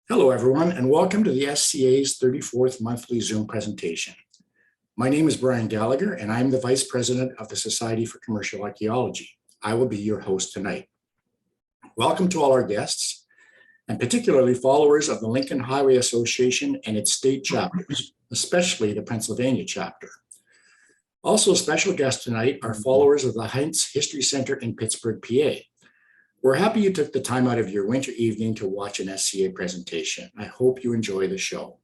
Hello, everyone, and welcome to the SCA's 34th monthly Zoom presentation. My name is Brian Gallagher, and I'm the Vice President of the Society for Commercial Archaeology. I will be your host tonight. Welcome to all our guests, and particularly followers of the Lincoln Highway Association and its state chapters, especially the Pennsylvania chapter. Also, special guests tonight are followers of the Heinz History Center in Pittsburgh, PA. We're happy you took the time out of your winter evening to watch an SCA presentation. I hope you enjoy the show.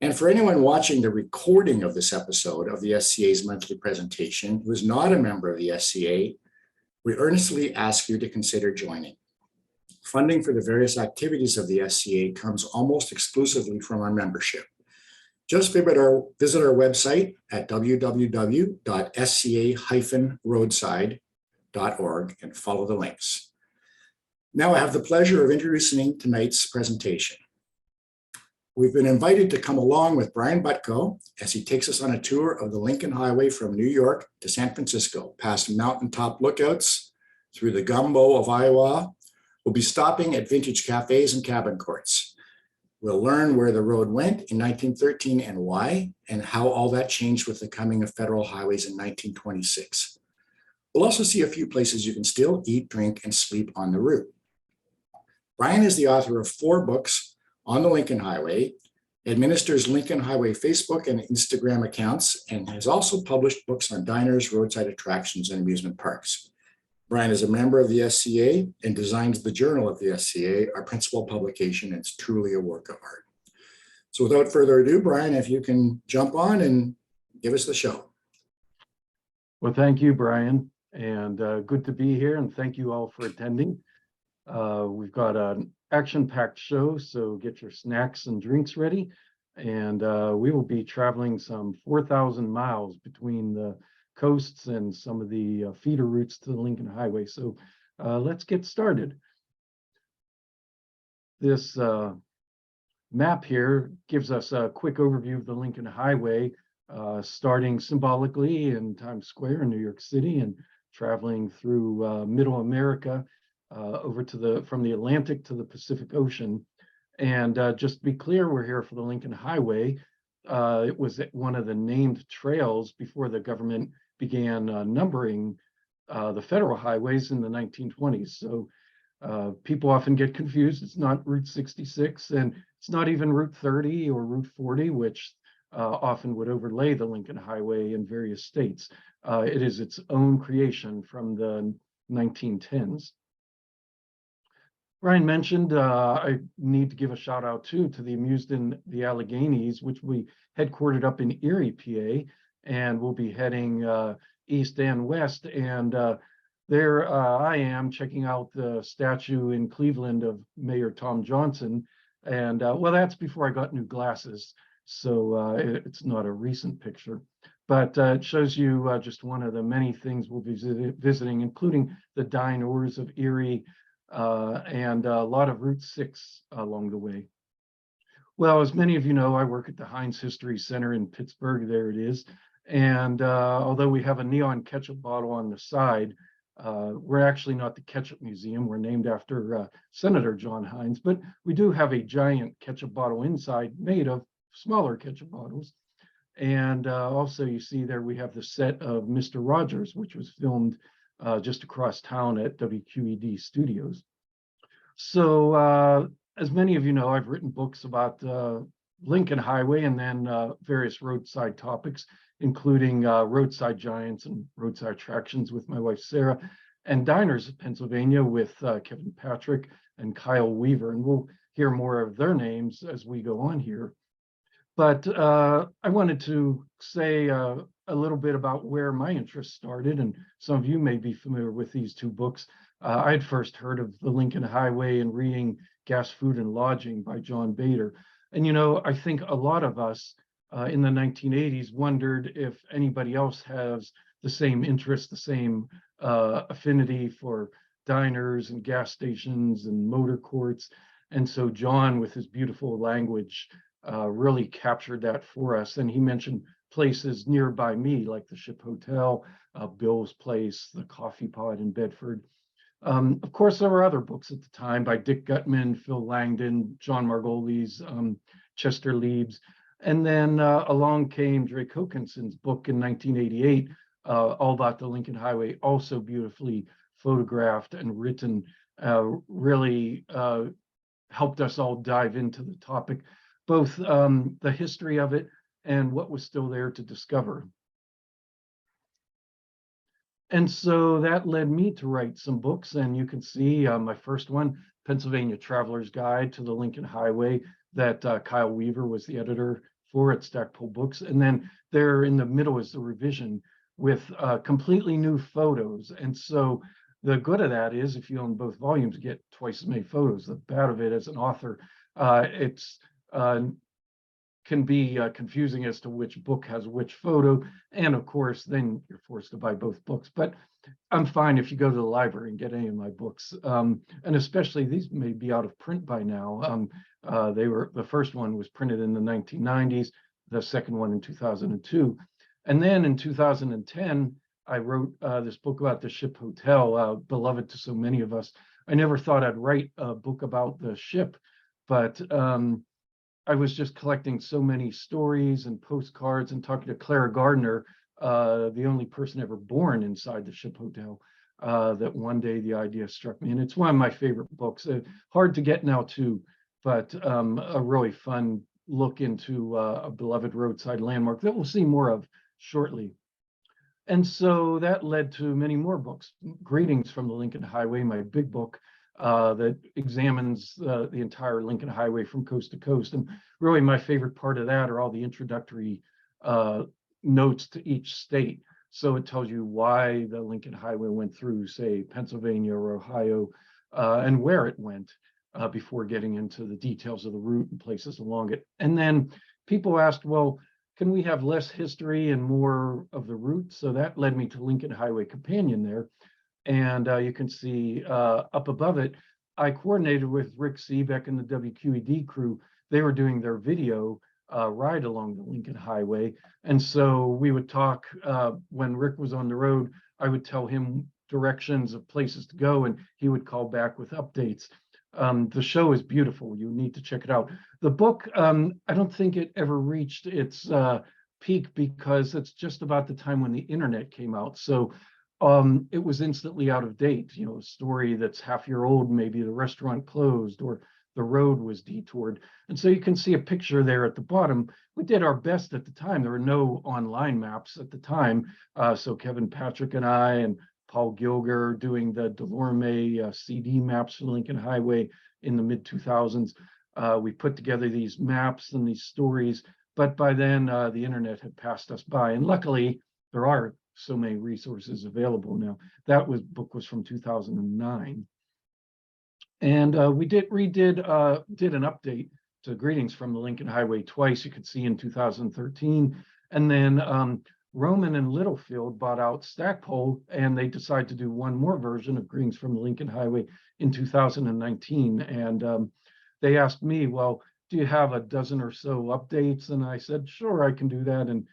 And for anyone watching the recording of this episode of the SCA's monthly presentation who is not a member of the SCA, we earnestly ask you to consider joining. Funding for the various activities of the SCA comes almost exclusively from our membership. Just visit our website at www.sca-roadside.org and follow the links. Now I have the pleasure of introducing tonight's presentation. We've been invited to come along with Brian Butko as he takes us on a tour of the Lincoln Highway from New York to San Francisco, past mountaintop lookouts, through the gumbo of Iowa. We'll be stopping at vintage cafes and cabin courts. We'll learn where the road went in 1913 and why, and how all that changed with the coming of federal highways in 1926. We'll also see a few places you can still eat, drink, and sleep on the route. Brian is the author of 4 books on the Lincoln Highway, administers Lincoln Highway Facebook and Instagram accounts, and has also published books on diners, roadside attractions, and amusement parks. Brian is a member of the SCA and designs the Journal of the SCA, our principal publication, and it's truly a work of art. So without further ado, Brian, if you can jump on and give us the show. Well, thank you, Brian, and good to be here, and thank you all for attending. We've got an action-packed show, so get your snacks and drinks ready. And we will be traveling some 4,000 miles between the coasts and some of the feeder routes to the Lincoln Highway. So let's get started. This map here gives us a quick overview of the Lincoln Highway, starting symbolically in Times Square in New York City and traveling through Middle America, over to from the Atlantic to the Pacific Ocean. And just to be clear, we're here for the Lincoln Highway. It was one of the named trails before the government began numbering the federal highways in the 1920s. So people often get confused. It's not Route 66, and it's not even Route 30 or Route 40, which often would overlay the Lincoln Highway in various states. It is its own creation from the 1910s. Brian mentioned I need to give a shout out too to the Amused in the Alleghenies, which we headquartered up in Erie, PA, and we'll be heading east and west. And there I am checking out the statue in Cleveland of Mayor Tom Johnson. And well, that's before I got new glasses, so it's not a recent picture. But it shows you just one of the many things we'll be visiting, including the diners of Erie, and a lot of Route 6 along the way. Well, as many of you know, I work at the Heinz History Center in Pittsburgh. There it is. And although we have a neon ketchup bottle on the side, we're actually not the Ketchup Museum. We're named after Senator John Heinz, but we do have a giant ketchup bottle inside made of smaller ketchup bottles. And also you see there we have the set of Mr. Rogers, which was filmed just across town at WQED Studios. So as many of you know, I've written books about Lincoln Highway and then various roadside topics, including roadside giants and roadside attractions with my wife, Sarah, and Diners of Pennsylvania with Kevin Patrick and Kyle Weaver. And we'll hear more of their names as we go on here. But I wanted to say a little bit about where my interest started, and some of you may be familiar with these 2 books. I'd first heard of the Lincoln Highway and reading Gas, Food, and Lodging by John Bader. And, you know, I think a lot of us in the 1980s wondered if anybody else has the same interest, the same affinity for diners and gas stations and motor courts. And so John, with his beautiful language, really captured that for us. And he mentioned places nearby me, like the Ship Hotel, Bill's Place, the Coffee Pot in Bedford. Of course, there were other books at the time by Dick Gutman, Phil Langdon, John Margolis, Chester Leibs. And then along came Drake Hokinson's book in 1988, all about the Lincoln Highway, also beautifully photographed and written, really helped us all dive into the topic, both the history of it and what was still there to discover. And so that led me to write some books, and you can see my first one, Pennsylvania Traveler's Guide to the Lincoln Highway, that Kyle Weaver was the editor for at Stackpole Books. And then there in the middle is the revision with completely new photos. And so the good of that is if you own both volumes, you get twice as many photos. The bad of it as an author, it's can be confusing as to which book has which photo. And of course, then you're forced to buy both books. But I'm fine if you go to the library and get any of my books. And especially these may be out of print by now. The first one was printed in the 1990s, the second one in 2002. And then in 2010, I wrote this book about the ship hotel, beloved to so many of us. I never thought I'd write a book about the ship, but I was just collecting so many stories and postcards and talking to Clara Gardner, the only person ever born inside the ship hotel, that one day the idea struck me. And it's one of my favorite books. Hard to get now too, but a really fun look into a beloved roadside landmark that we'll see more of shortly. And so that led to many more books. Greetings from the Lincoln Highway, my big book, that examines the entire Lincoln Highway from coast to coast. And really my favorite part of that are all the introductory notes to each state. So it tells you why the Lincoln Highway went through, say, Pennsylvania or Ohio, and where it went before getting into the details of the route and places along it. And then people asked, well, can we have less history and more of the route? So that led me to Lincoln Highway Companion there. And you can see up above it, I coordinated with Rick Seebeck and the WQED crew. They were doing their video ride along the Lincoln Highway. And so we would talk when Rick was on the road. I would tell him directions of places to go, and he would call back with updates. The show is beautiful. You need to check it out. The book, I don't think it ever reached its peak because it's just about the time when the internet came out. So it was instantly out of date. You know, a story that's half-year old, maybe the restaurant closed or the road was detoured. And so you can see a picture there at the bottom. We did our best at the time. There were no online maps at the time. So Kevin Patrick and I and Paul Gilger doing the Delorme CD maps for the Lincoln Highway in the mid-2000s. We put together these maps and these stories, but by then the internet had passed us by. And luckily, there are so many resources available now. That book was from 2009. And we did an update to Greetings from the Lincoln Highway twice. You could see in 2013. And then Roman and Littlefield bought out Stackpole, and they decided to do one more version of Greetings from the Lincoln Highway in 2019. And they asked me, well, do you have a dozen or so updates? And I said, sure, I can do that. And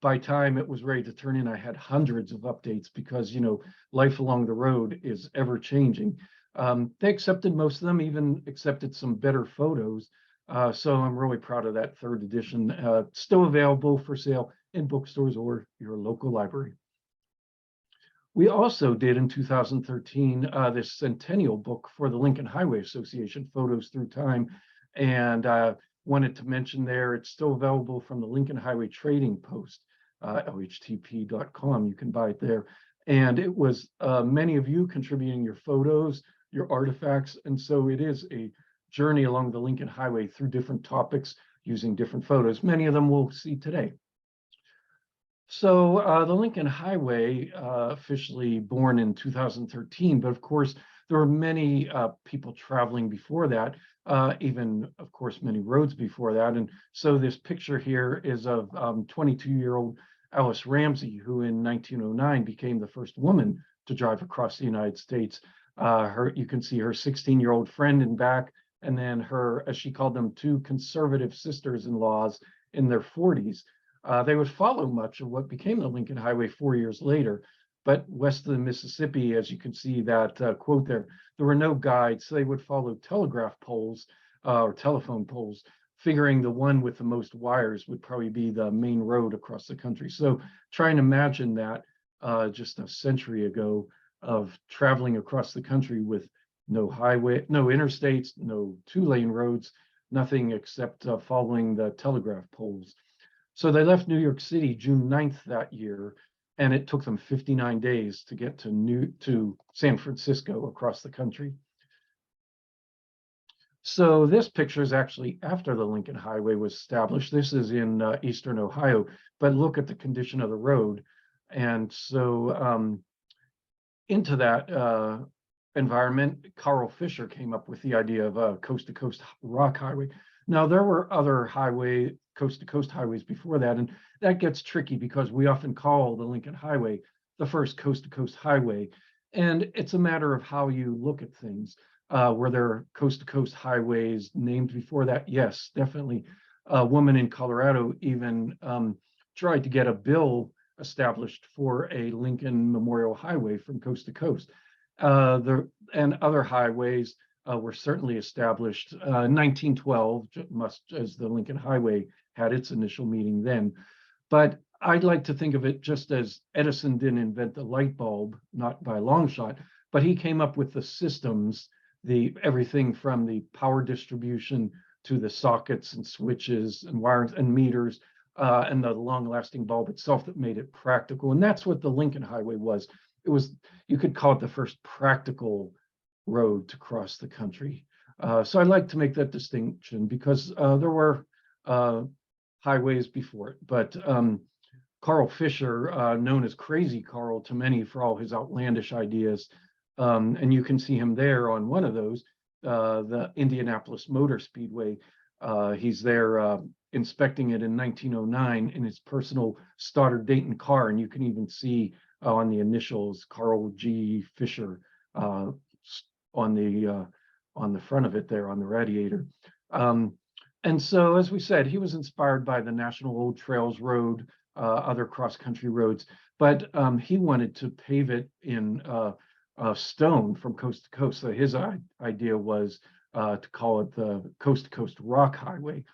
by time it was ready to turn in, I had hundreds of updates because, you know, life along the road is ever changing. They accepted most of them, even accepted some better photos. So I'm really proud of that third edition. Still available for sale in bookstores or your local library. We also did in 2013 this centennial book for the Lincoln Highway Association, Photos Through Time. And wanted to mention there, it's still available from the Lincoln Highway Trading Post, lhtp.com. You can buy it there. And it was many of you contributing your photos, your artifacts. And so it is a journey along the Lincoln Highway through different topics using different photos. Many of them we'll see today. So the Lincoln Highway officially born in 2013, but of course, there were many people traveling before that, even, of course, many roads before that. And so this picture here is of 22-year-old Alice Ramsey, who in 1909 became the first woman to drive across the United States. You can see her 16-year-old friend in back, and then her, as she called them, two conservative sisters-in-laws in their 40s. They would follow much of what became the Lincoln Highway 4 years later. But west of the Mississippi, as you can see that quote there were no guides. So they would follow telegraph poles or telephone poles, figuring the one with the most wires would probably be the main road across the country. So try and imagine that just a century ago of traveling across the country with no highway, no interstates, no two-lane roads, nothing except following the telegraph poles. So they left New York City June 9th that year, and it took them 59 days to get to San Francisco across the country. So this picture is actually after the Lincoln Highway was established. This is in eastern Ohio, but look at the condition of the road. And so into that environment, Carl Fisher came up with the idea of a coast-to-coast rock highway. Now, there were other coast-to-coast highways before that, and that gets tricky because we often call the Lincoln Highway the first coast-to-coast highway. And it's a matter of how you look at things. Were there coast-to-coast highways named before that? Yes, definitely. A woman in Colorado even tried to get a bill established for a Lincoln Memorial Highway from coast to coast. And other highways were certainly established in 1912, much as the Lincoln Highway had its initial meeting then. But I'd like to think of it just as Edison didn't invent the light bulb, not by a long shot, but he came up with the systems, everything from the power distribution to the sockets and switches and wires and meters, and the long-lasting bulb itself that made it practical. And that's what the Lincoln Highway was. It was, you could call it the first practical road to cross the country. So I like to make that distinction because there were highways before it, but Carl Fisher, known as Crazy Carl to many for all his outlandish ideas, and you can see him there on one of those, the Indianapolis Motor Speedway. He's there inspecting it in 1909 in his personal Stoddard Dayton car, and you can even see on the initials Carl G. Fisher on the front of it there on the radiator. And so, as we said, he was inspired by the National Old Trails Road, other cross-country roads, but he wanted to pave it in stone from coast to coast. So his idea was to call it the coast-to-coast rock highway.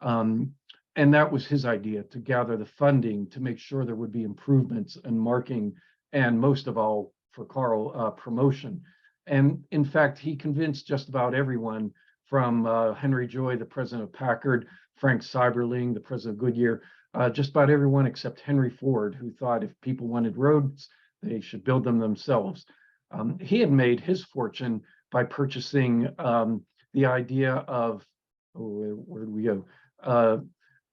And that was his idea, to gather the funding to make sure there would be improvements and marking, and most of all, for Carl, promotion. And in fact, he convinced just about everyone from Henry Joy, the president of Packard, Frank Seiberling, the president of Goodyear, just about everyone except Henry Ford, who thought if people wanted roads, they should build them themselves. He had made his fortune by purchasing the idea of, where did we go?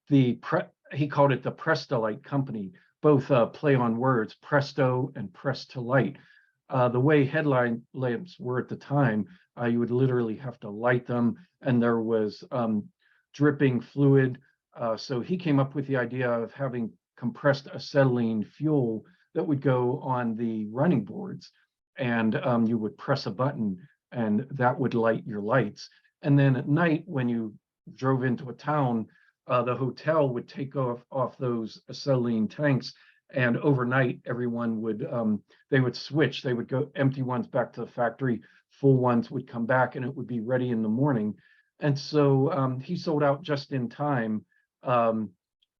He called it the Prestolite Company, both play on words, presto and press to light. The way headline lamps were at the time, you would literally have to light them, and there was dripping fluid. So he came up with the idea of having compressed acetylene fuel that would go on the running boards, and you would press a button and that would light your lights. And then at night, when you drove into a town, the hotel would take off those acetylene tanks, and overnight everyone would they would switch. They would go empty ones back to the factory, full ones would come back, and it would be ready in the morning. And so he sold out just in time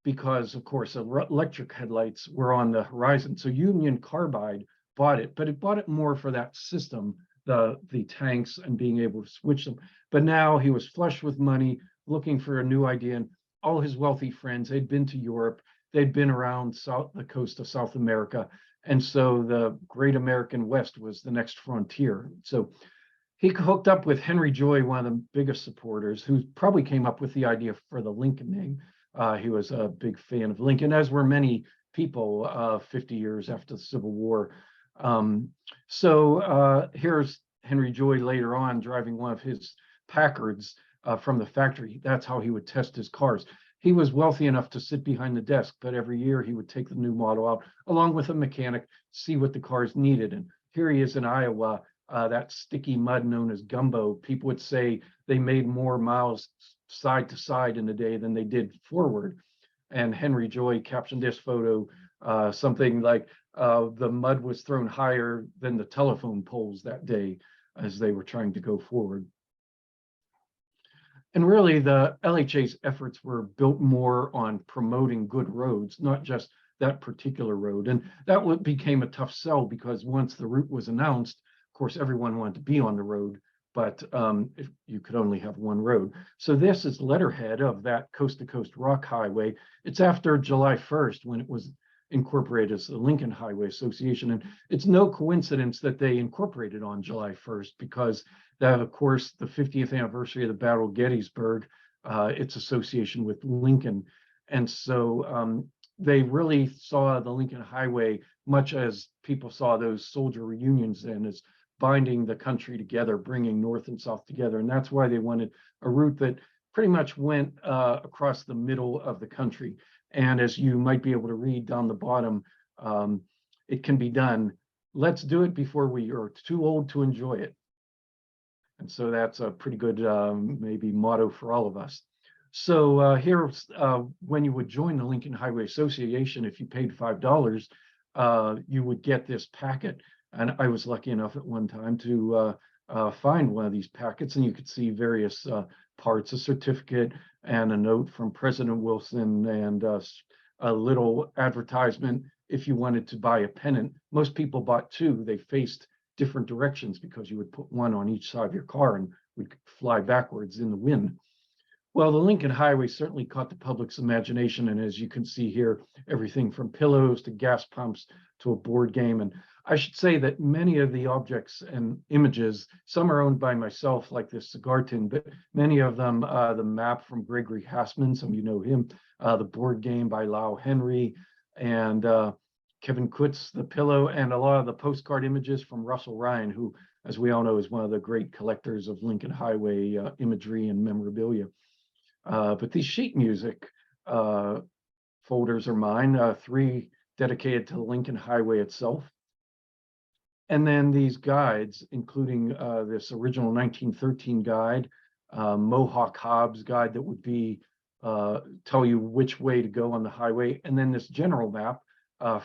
because, of course, electric headlights were on the horizon. So Union Carbide bought it, but it bought it more for that system, the tanks and being able to switch them. But now he was flush with money, looking for a new idea, and all his wealthy friends, they'd been to Europe, they'd been around the coast of South America, and so the great American West was the next frontier. So he hooked up with Henry Joy, one of the biggest supporters, who probably came up with the idea for the Lincoln name. He was a big fan of Lincoln, as were many people 50 years after the Civil War. So here's Henry Joy later on driving one of his Packards from the factory. That's how he would test his cars. He was wealthy enough to sit behind the desk, but every year he would take the new model out along with a mechanic, see what the cars needed. And here he is in Iowa, that sticky mud known as gumbo. People would say they made more miles side to side in a day than they did forward. And Henry Joy captioned this photo Something like the mud was thrown higher than the telephone poles that day as they were trying to go forward. And really, the LHA's efforts were built more on promoting good roads, not just that particular road. And that became a tough sell because once the route was announced, of course, everyone wanted to be on the road, but if you could only have one road. So this is letterhead of that coast-to-coast rock highway. It's after July 1st when it was incorporated as the Lincoln Highway Association. And it's no coincidence that they incorporated on July 1st because that, of course, the 50th anniversary of the Battle of Gettysburg, its association with Lincoln. And so they really saw the Lincoln Highway, much as people saw those soldier reunions then, as binding the country together, bringing North and South together. And that's why they wanted a route that pretty much went across the middle of the country. And as you might be able to read down the bottom, it can be done. Let's do it before we are too old to enjoy it. And so that's a pretty good maybe motto for all of us. So here, when you would join the Lincoln Highway Association, if you paid $5, you would get this packet. And I was lucky enough at one time to find one of these packets, and you could see various parts, a certificate and a note from President Wilson, and a little advertisement if you wanted to buy a pennant. Most people bought two. They faced different directions because you would put one on each side of your car and would fly backwards in the wind. Well, the Lincoln Highway certainly caught the public's imagination, and as you can see here, everything from pillows to gas pumps to a board game. And I should say that many of the objects and images, some are owned by myself, like this cigar tin, but many of them, the map from Gregory Hassman, some of you know him, the board game by Lau Henry, and Kevin Kutz, the pillow, and a lot of the postcard images from Russell Ryan, who, as we all know, is one of the great collectors of Lincoln Highway imagery and memorabilia. But these sheet music folders are mine, 3 dedicated to the Lincoln Highway itself. And then these guides, including this original 1913 guide, Mohawk Hobbs guide that would be tell you which way to go on the highway, and then this general map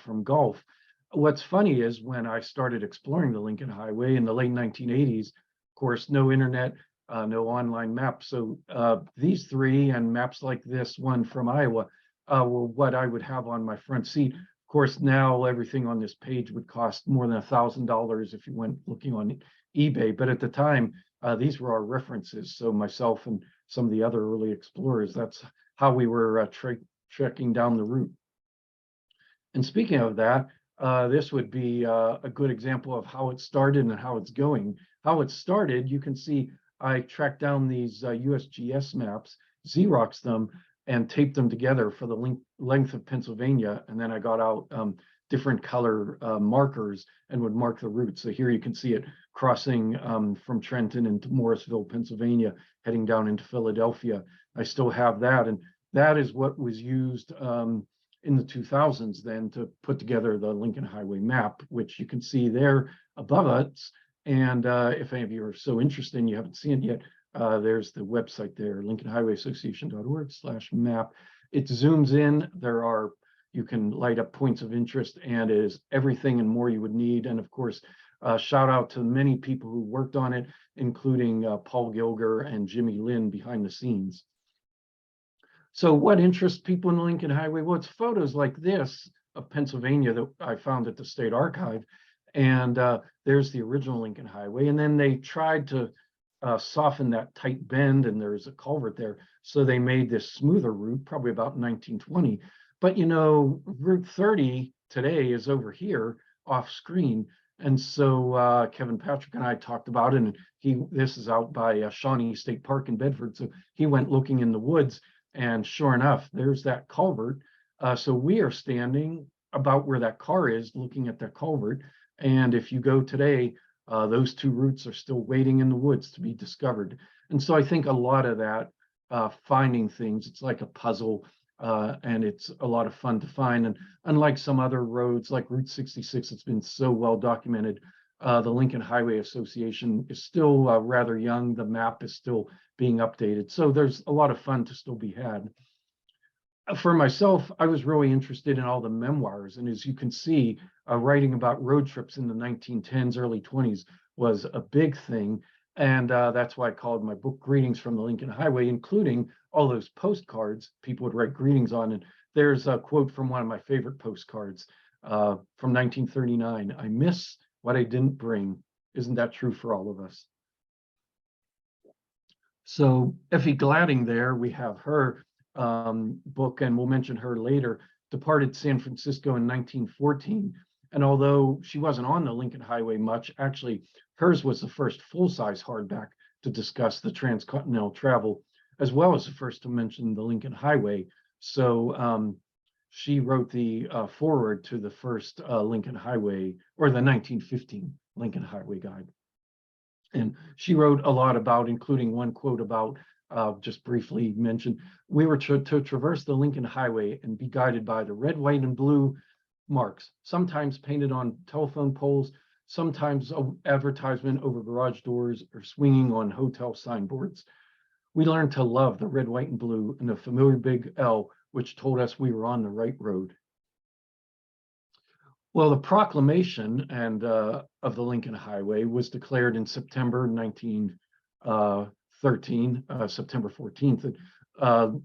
from Gulf. What's funny is when I started exploring the Lincoln Highway in the late 1980s, of course, no internet, no online maps. So these 3 and maps like this one from Iowa were what I would have on my front seat. Of course, now everything on this page would cost more than $1,000 if you went looking on eBay. But at the time, these were our references. So myself and some of the other early explorers, that's how we were trekking down the route. And speaking of that, this would be a good example of how it started and how it's going. How it started, you can see I tracked down these USGS maps, Xeroxed them, and taped them together for the length of Pennsylvania. And then I got out different color markers and would mark the route. So here you can see it crossing from Trenton into Morrisville, Pennsylvania, heading down into Philadelphia. I still have that. And that is what was used in the 2000s then to put together the Lincoln Highway map, which you can see there above us. And if any of you are so interested and you haven't seen it yet, there's the website there, lincolnhighwayassociation.org/map. It zooms in. You can light up points of interest, and it is everything and more you would need. And of course, shout out to many people who worked on it, including Paul Gilger and Jimmy Lynn behind the scenes. So what interests people in the Lincoln Highway? Well, it's photos like this of Pennsylvania that I found at the State Archive. And there's the original Lincoln Highway. And then they tried to soften that tight bend, and there's a culvert there. So they made this smoother route, probably about 1920. But, you know, Route 30 today is over here off screen. And so Kevin Patrick and I talked about it, and this is out by Shawnee State Park in Bedford. So he went looking in the woods, and sure enough, there's that culvert. So we are standing about where that car is, looking at that culvert. And if you go today, those 2 routes are still waiting in the woods to be discovered. And so I think a lot of that finding things, it's like a puzzle, and it's a lot of fun to find. And unlike some other roads like Route 66, it's been so well documented, the Lincoln Highway Association is still rather young. The map is still being updated. So there's a lot of fun to still be had. For myself, I was really interested in all the memoirs. And as you can see, writing about road trips in the 1910s, early 20s was a big thing. And that's why I called my book Greetings from the Lincoln Highway, including all those postcards people would write greetings on. And there's a quote from one of my favorite postcards from 1939. "I miss what I didn't bring." Isn't that true for all of us? So Effie Gladding there, we have her book, and we'll mention her later, departed San Francisco in 1914. And although she wasn't on the Lincoln Highway much, actually hers was the first full-size hardback to discuss the transcontinental travel, as well as the first to mention the Lincoln Highway. So she wrote the foreword to the first Lincoln Highway, or the 1915 Lincoln Highway Guide. And she wrote a lot about, including one quote about, just briefly mentioned, "We were to traverse the Lincoln Highway and be guided by the red, white, and blue marks, sometimes painted on telephone poles, sometimes advertisement over garage doors or swinging on hotel signboards. We learned to love the red, white, and blue and the familiar big L, which told us we were on the right road." Well, the proclamation of the Lincoln Highway was declared in September 1913, September 14th.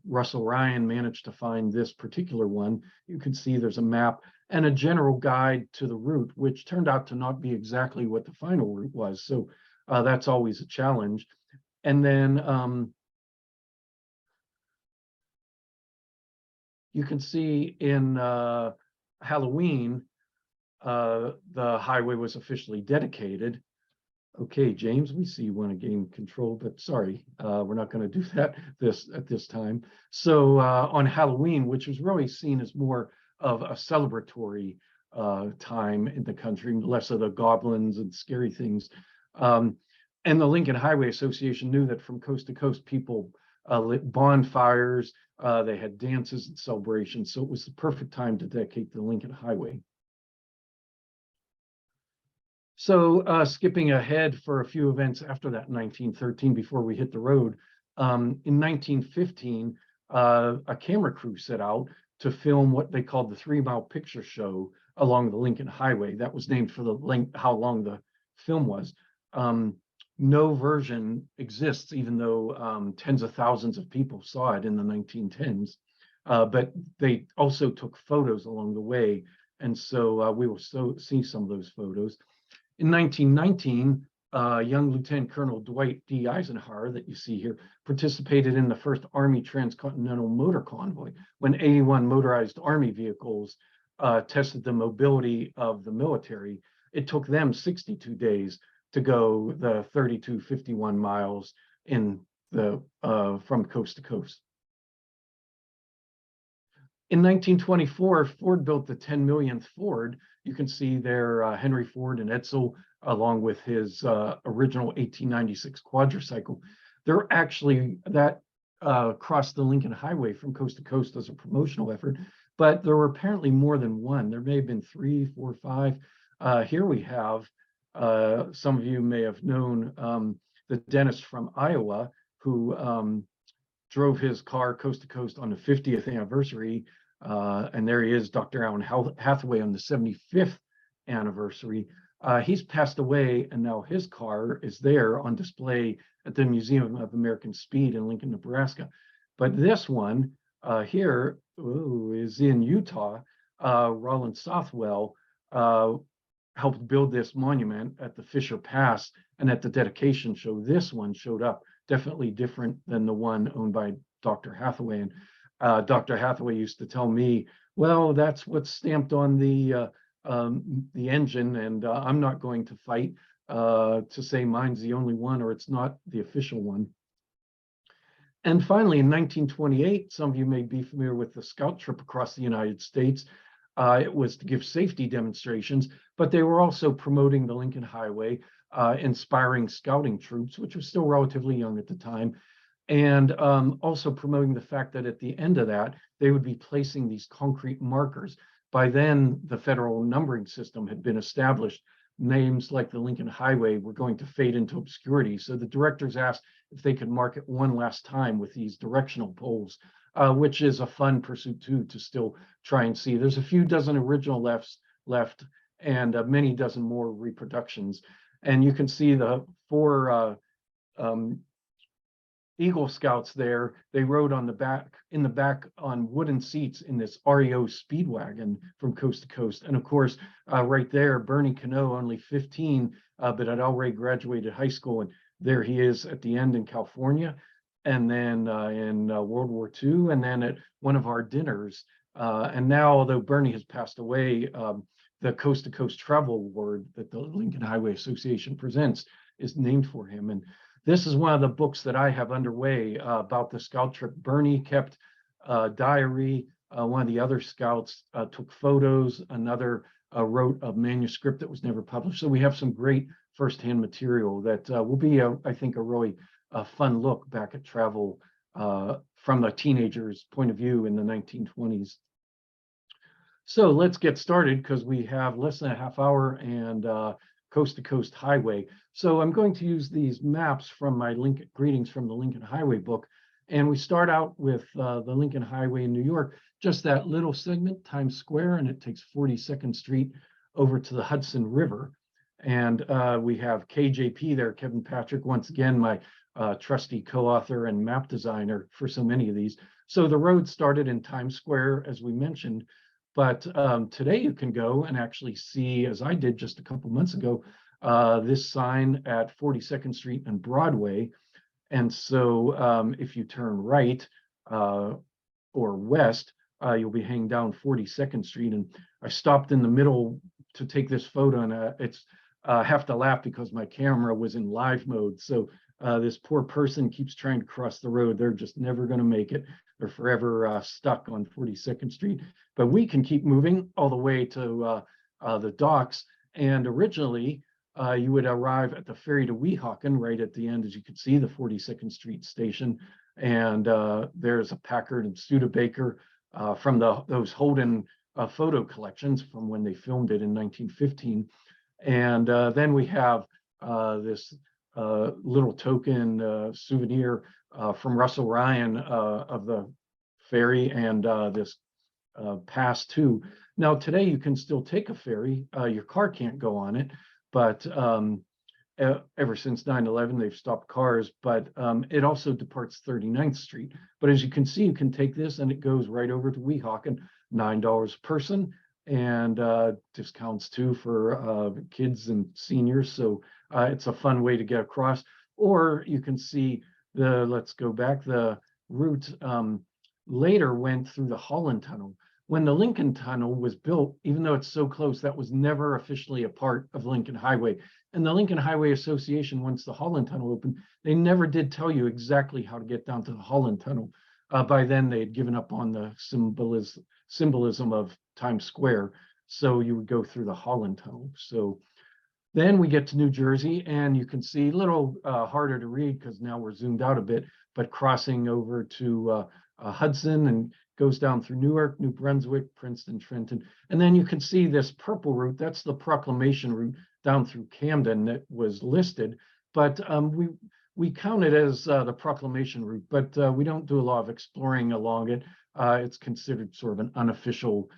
Russell Ryan managed to find this particular one. You can see there's a map and a general guide to the route, which turned out to not be exactly what the final route was. So that's always a challenge. And then you can see in Halloween, the highway was officially dedicated. Okay, James, we see you want to gain control, but sorry, we're not going to do that at this time. So on Halloween, which was really seen as more of a celebratory time in the country, less of the goblins and scary things. And the Lincoln Highway Association knew that from coast to coast, people lit bonfires, they had dances and celebrations. So it was the perfect time to dedicate the Lincoln Highway. So skipping ahead for a few events after that 1913, before we hit the road, in 1915, a camera crew set out to film what they called the 3-mile picture show along the Lincoln Highway. That was named for the length, how long the film was. No version exists, even though tens of thousands of people saw it in the 1910s. But they also took photos along the way. And so we will see some of those photos. In 1919, young Lieutenant Colonel Dwight D. Eisenhower, that you see here, participated in the first Army Transcontinental Motor Convoy when 81 motorized Army vehicles tested the mobility of the military. It took them 62 days to go the 3251 miles in the from coast to coast. In 1924, Ford built the 10 millionth Ford. You can see there Henry Ford and Edsel, along with his original 1896 quadricycle. They're actually, that crossed the Lincoln Highway from coast to coast as a promotional effort, but there were apparently more than one. There may have been 3, 4, 5. Here we have, some of you may have known the dentist from Iowa who drove his car coast to coast on the 50th anniversary. And there he is, Dr. Alan Hathaway, on the 75th anniversary. He's passed away, and now his car is there on display at the Museum of American Speed in Lincoln, Nebraska. But this one here is in Utah. Roland Sothwell helped build this monument at the Fisher Pass, and at the dedication show, this one showed up. Definitely different than the one owned by Dr. Hathaway. And Dr. Hathaway used to tell me, well, that's what's stamped on the engine, and I'm not going to fight to say mine's the only one or it's not the official one. And finally, in 1928, some of you may be familiar with the scout trip across the United States. It was to give safety demonstrations, but they were also promoting the Lincoln Highway, inspiring scouting troops, which was still relatively young at the time, and also promoting the fact that at the end of that, they would be placing these concrete markers. By then, the federal numbering system had been established. Names like the Lincoln Highway were going to fade into obscurity. So the directors asked if they could mark it one last time with these directional poles which is a fun pursuit too, to still try and see. There's a few dozen original left, and many dozen more reproductions. And you can see the four Eagle Scouts there. They rode in the back on wooden seats in this REO Speedwagon from coast to coast. And of course, right there, Bernie Cano, only 15, but had already graduated high school. And there he is at the end in California. And then in World War II, and then at one of our dinners. And now, although Bernie has passed away, the Coast to Coast Travel Award that the Lincoln Highway Association presents is named for him. And this is one of the books that I have underway about the scout trip. Bernie kept a diary. One of the other scouts took photos. Another wrote a manuscript that was never published. So we have some great firsthand material that will be, I think, a really fun look back at travel from the teenager's point of view in the 1920s. So let's get started because we have less than a half hour and coast to coast highway. So I'm going to use these maps from my Lincoln Greetings from the Lincoln Highway book. And we start out with the Lincoln Highway in New York, just that little segment, Times Square, and it takes 42nd Street over to the Hudson River. And we have KJP there, Kevin Patrick, once again, my trusty co-author and map designer for so many of these. So the road started in Times Square, as we mentioned, but today you can go and actually see, as I did just a couple months ago, this sign at 42nd Street and Broadway. And so if you turn right or west, you'll be heading down 42nd Street. And I stopped in the middle to take this photo, and it's I have to laugh because my camera was in live mode. So this poor person keeps trying to cross the road. They're just never going to make it. They're forever stuck on 42nd Street. But we can keep moving all the way to the docks. And originally, you would arrive at the ferry to Weehawken right at the end, as you can see, the 42nd Street station. And there's a Packard and Studebaker from those Holden photo collections from when they filmed it in 1915. And then we have this little token souvenir from Russell Ryan of the ferry and this pass too. Now today you can still take a ferry. Your car can't go on it, but ever since 9/11 they've stopped cars. But it also departs 39th Street. But as you can see, you can take this and it goes right over to Weehawken, $9 a person, and discounts too for kids and seniors. So it's a fun way to get across. Or you can see let's go back, the route later went through the Holland Tunnel. When the Lincoln Tunnel was built, even though it's so close, that was never officially a part of Lincoln Highway. And the Lincoln Highway Association, once the Holland Tunnel opened, they never did tell you exactly how to get down to the Holland Tunnel. By then, they had given up on the symbolism of Times Square. So you would go through the Holland Tunnel. So then we get to New Jersey, and you can see a little harder to read because now we're zoomed out a bit, but crossing over to Hudson and goes down through Newark, New Brunswick, Princeton, Trenton. And then you can see this purple route, that's the Proclamation route down through Camden that was listed. But we count it as the Proclamation route, but we don't do a lot of exploring along it. It's considered sort of an unofficial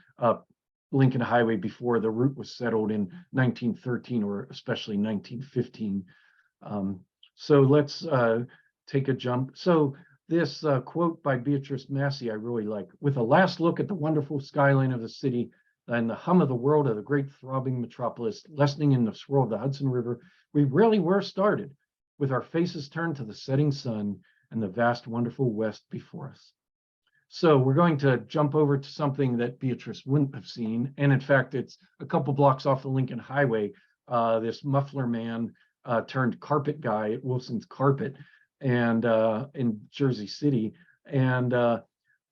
Lincoln Highway before the route was settled in 1913 or especially 1915. So let's take a jump. So this quote by Beatrice Massey I really like. With a last look at the wonderful skyline of the city and the hum of the world of the great throbbing metropolis, lessening in the swirl of the Hudson River, we really were started, with our faces turned to the setting sun and the vast, wonderful West before us. So we're going to jump over to something that Beatrice wouldn't have seen. And in fact, it's a couple blocks off the Lincoln Highway, this muffler man turned carpet guy at Wilson's Carpet and in Jersey City. And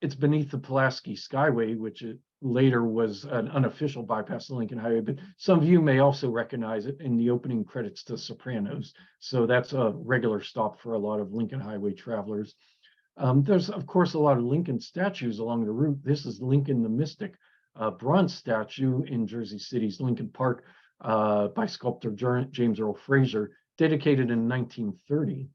it's beneath the Pulaski Skyway, which later was an unofficial bypass of the Lincoln Highway. But some of you may also recognize it in the opening credits to Sopranos. So that's a regular stop for a lot of Lincoln Highway travelers. There's, of course, a lot of Lincoln statues along the route. This is Lincoln the Mystic, a bronze statue in Jersey City's Lincoln Park by sculptor James Earl Fraser, dedicated in 1930.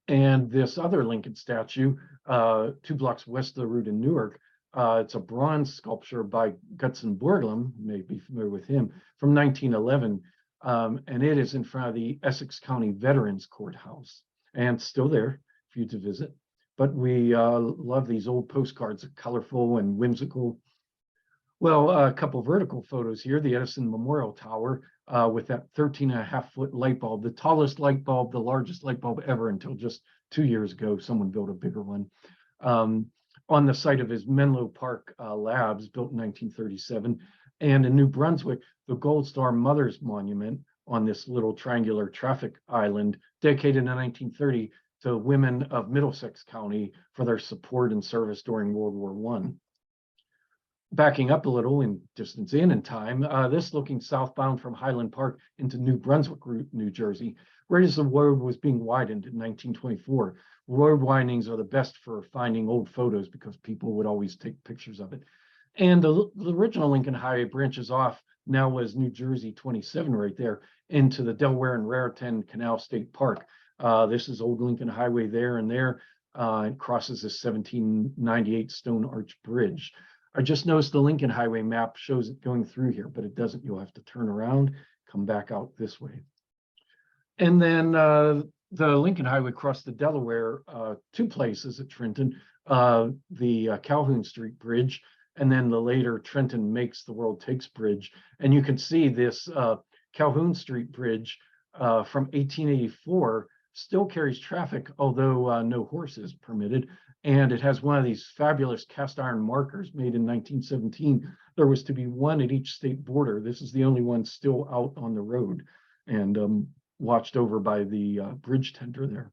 And this other Lincoln statue, 2 blocks west of the route in Newark, it's a bronze sculpture by Gutzon Borglum, you may be familiar with him, from 1911. And it is in front of the Essex County Veterans Courthouse and still there for you to visit. But we love these old postcards, colorful and whimsical. Well, a couple vertical photos here, the Edison Memorial Tower with that 13.5-foot light bulb, the tallest light bulb, the largest light bulb ever until just 2 years ago. Someone built a bigger one. On the site of his Menlo Park Labs, built in 1937. And in New Brunswick, the Gold Star Mothers Monument on this little triangular traffic island, dedicated in 1930 to women of Middlesex County for their support and service during World War I. Backing up a little in distance in time, this looking southbound from Highland Park into New Brunswick route, New Jersey, right as the road was being widened in 1924. Road windings are the best for finding old photos because people would always take pictures of it. And the original Lincoln Highway branches off now was New Jersey 27 right there into the Delaware and Raritan Canal State Park. This is Old Lincoln Highway there and there. It crosses this 1798 stone arch bridge. I just noticed the Lincoln Highway map shows it going through here, but it doesn't. You'll have to turn around, come back out this way. And then the Lincoln Highway crossed the Delaware 2 places at Trenton, the Calhoun Street Bridge, and then the later Trenton Makes the World Takes Bridge. And you can see this Calhoun Street Bridge from 1884 still carries traffic, although no horses permitted. And it has one of these fabulous cast iron markers made in 1917. There was to be one at each state border. This is the only one still out on the road and watched over by the bridge tender there.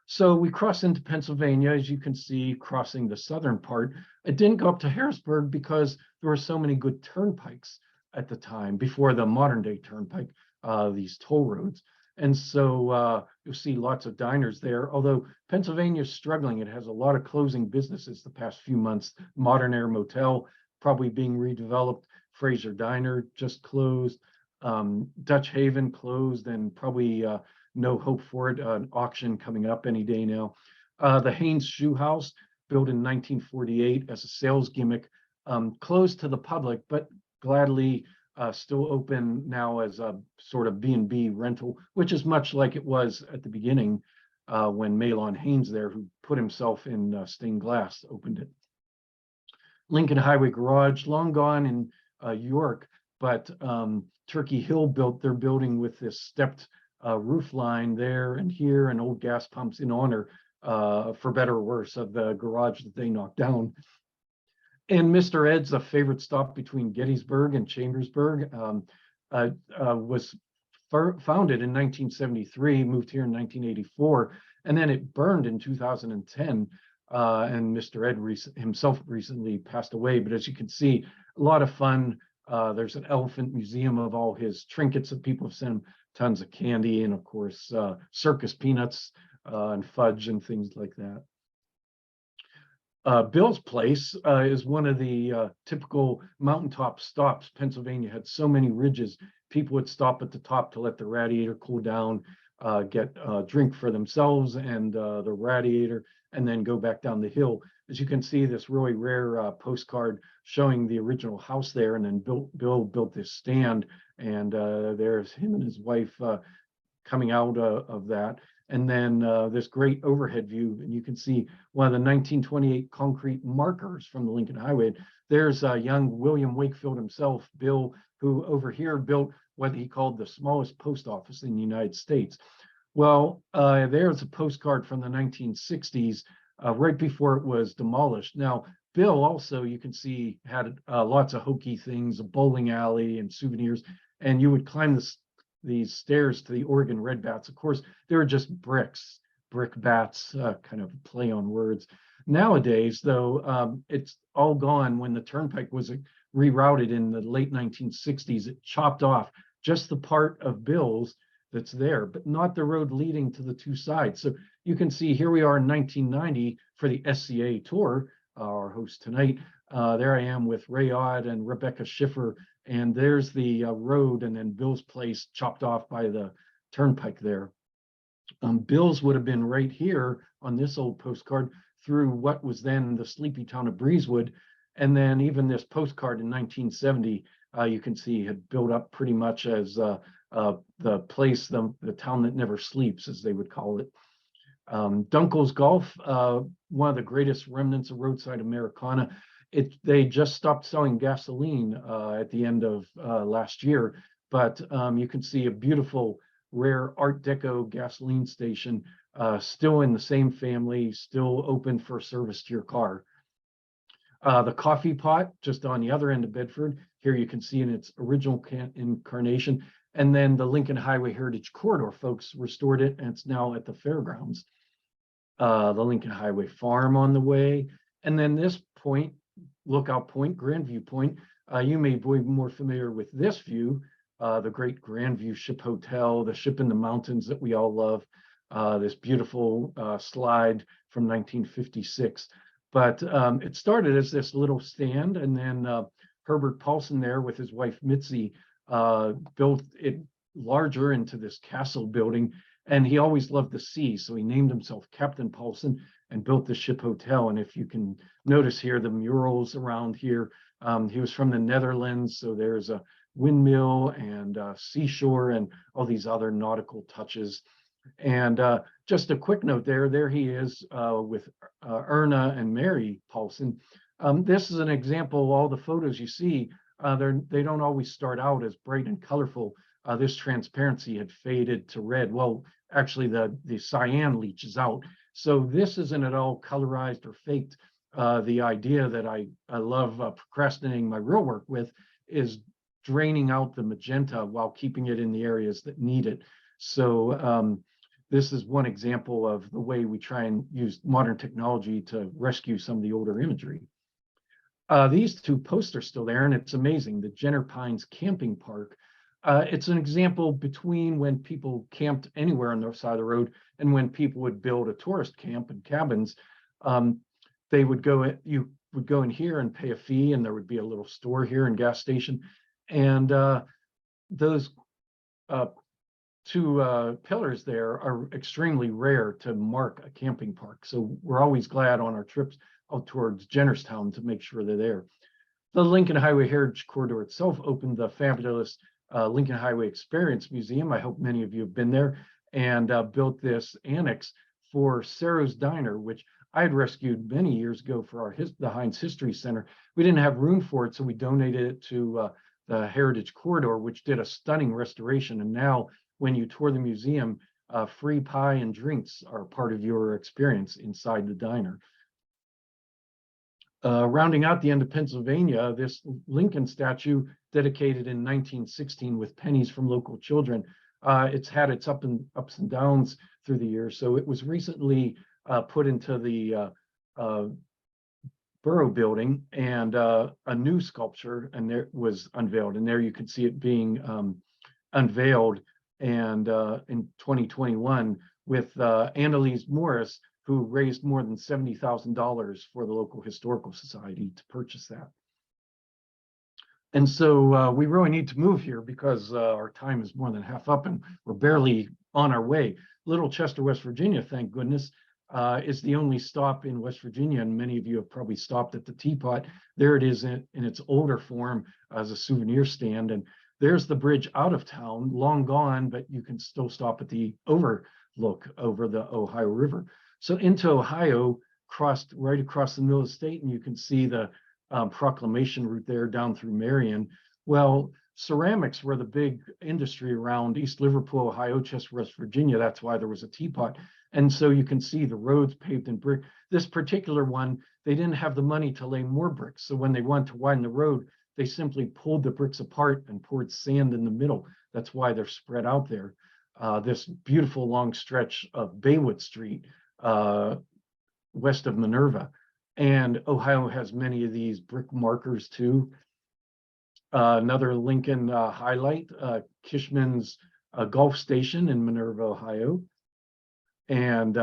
So we cross into Pennsylvania, as you can see, crossing the southern part. It didn't go up to Harrisburg because there were so many good turnpikes at the time before the modern day turnpike, these toll roads. And so you'll see lots of diners there, although Pennsylvania is struggling. It has a lot of closing businesses the past few months. Modern Air Motel probably being redeveloped. Fraser Diner just closed. Dutch Haven closed and probably no hope for it. An auction coming up any day now. The Haynes Shoe House, built in 1948 as a sales gimmick, closed to the public, but gladly still open now as a sort of B&B rental, which is much like it was at the beginning when Mahlon Haynes there, who put himself in stained glass, opened it. Lincoln Highway Garage, long gone in York, but Turkey Hill built their building with this stepped roof line there and here, and old gas pumps in honor, for better or worse, of the garage that they knocked down. And Mr. Ed's, a favorite stop between Gettysburg and Chambersburg, was founded in 1973, moved here in 1984, and then it burned in 2010. And Mr. Ed himself recently passed away. But as you can see, a lot of fun. There's an elephant museum of all his trinkets that people have sent him, tons of candy, and of course, circus peanuts and fudge and things like that. Bill's Place is one of the typical mountaintop stops. Pennsylvania had so many ridges, people would stop at the top to let the radiator cool down, get a drink for themselves and the radiator, and then go back down the hill. As you can see, this really rare postcard showing the original house there, and then Bill built this stand, and there's him and his wife coming out of that. And then this great overhead view, and you can see one of the 1928 concrete markers from the Lincoln Highway. There's young William Wakefield himself, Bill, who over here built what he called the smallest post office in the United States. Well, there's a postcard from the 1960s, right before it was demolished. Now, Bill also, you can see, had lots of hokey things, a bowling alley and souvenirs, and you would climb these stairs to the Oregon Red Bats. Of course, they were just brick bats, kind of play on words. Nowadays, though, it's all gone. When the turnpike was rerouted in the late 1960s, it chopped off just the part of Bill's that's there, but not the road leading to the 2 sides. So you can see here we are in 1990 for the SCA tour, our host tonight. There I am with Ray Odd and Rebecca Schiffer, and there's the road, and then Bill's Place chopped off by the turnpike there. Bill's would have been right here on this old postcard through what was then the sleepy town of Breezewood. And then even this postcard in 1970, you can see had built up pretty much as the place, the town that never sleeps, as they would call it. Dunkel's Golf, one of the greatest remnants of roadside Americana. They just stopped selling gasoline at the end of last year, but you can see a beautiful, rare Art Deco gasoline station, still in the same family, still open for service to your car. The Coffee Pot, just on the other end of Bedford, here you can see in its original incarnation. And then the Lincoln Highway Heritage Corridor, folks restored it, and it's now at the fairgrounds. The Lincoln Highway Farm on the way. And then this point, Lookout Point, Grandview Point, you may be more familiar with this view, the great Grandview Ship Hotel, the ship in the mountains that we all love, this beautiful slide from 1956. But it started as this little stand, and then Herbert Paulson there with his wife Mitzi built it larger into this castle building, and he always loved the sea, so he named himself Captain Paulson and built the ship hotel. And if you can notice here, the murals around here, he was from the Netherlands, so there's a windmill and seashore and all these other nautical touches. And just a quick note there he is with Erna and Mary Paulson. This is an example of all the photos you see. They don't always start out as bright and colorful. This transparency had faded to red. Well, actually the cyan leaches out. So this isn't at all colorized or faked. The idea that I love procrastinating my real work with is draining out the magenta while keeping it in the areas that need it. So this is one example of the way we try and use modern technology to rescue some of the older imagery. These two posts are still there, and it's amazing. The Jenner Pines Camping Park. It's an example between when people camped anywhere on the side of the road and when people would build a tourist camp and cabins. They would you would go in here and pay a fee, and there would be a little store here and gas station. And those two pillars there are extremely rare to mark a camping park. So we're always glad on our trips out towards Jennerstown to make sure they're there. The Lincoln Highway Heritage Corridor itself opened the fabulous Lincoln Highway Experience Museum. I hope many of you have been there, and built this annex for Sarah's Diner, which I had rescued many years ago for the Heinz History Center. We didn't have room for it, so we donated it to the Heritage Corridor, which did a stunning restoration. And now when you tour the museum, free pie and drinks are part of your experience inside the diner. Rounding out the end of Pennsylvania, this Lincoln statue dedicated in 1916 with pennies from local children. It's had its ups and downs through the years. So it was recently put into the Borough Building, and a new sculpture and there was unveiled. And there you can see it being unveiled, and in 2021 with Annalise Morris, who raised more than $70,000 for the local historical society to purchase that. And so we really need to move here because our time is more than half up and we're barely on our way. Little Chester, West Virginia, thank goodness, is the only stop in West Virginia, and many of you have probably stopped at the Teapot. There it is in its older form as a souvenir stand, and there's the bridge out of town, long gone, but you can still stop at the overlook over the Ohio River. So into Ohio, crossed right across the middle of the state, and you can see the proclamation route there down through Marion. Well, ceramics were the big industry around East Liverpool, Ohio, Chester, West Virginia. That's why there was a Teapot. And so you can see the roads paved in brick. This particular one, they didn't have the money to lay more bricks. So when they wanted to widen the road, they simply pulled the bricks apart and poured sand in the middle. That's why they're spread out there. This beautiful long stretch of Baywood Street, west of Minerva. And Ohio has many of these brick markers too. Another Lincoln highlight, Kishman's Golf Station in Minerva, Ohio. And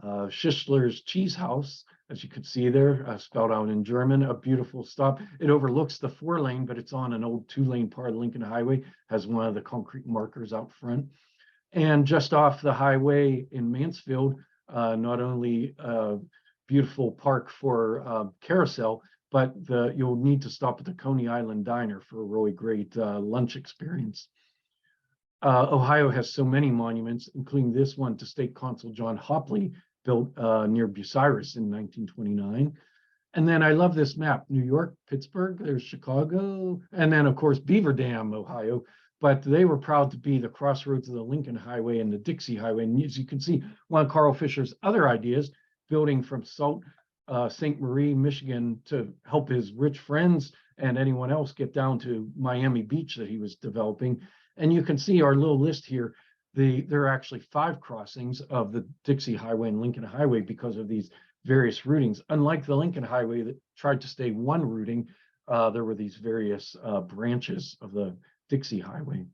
Schischler's Cheese House, as you can see there, spelled out in German, a beautiful stop. It overlooks the 4-lane, but it's on an old 2-lane part of Lincoln Highway, has one of the concrete markers out front. And just off the highway in Mansfield, not only a beautiful park for carousel, but you'll need to stop at the Coney Island Diner for a really great lunch experience. Ohio has so many monuments, including this one to State Consul John Hopley, built near Bucyrus in 1929. And then I love this map: New York, Pittsburgh, there's Chicago, and then of course Beaver Dam, Ohio. But they were proud to be the crossroads of the Lincoln Highway and the Dixie Highway. And as you can see, one of Carl Fisher's other ideas, building from St. Marie, Michigan, to help his rich friends and anyone else get down to Miami Beach that he was developing. And you can see our little list here. There are actually 5 crossings of the Dixie Highway and Lincoln Highway because of these various routings. Unlike the Lincoln Highway that tried to stay one routing, there were these various branches of the Dixie Highway.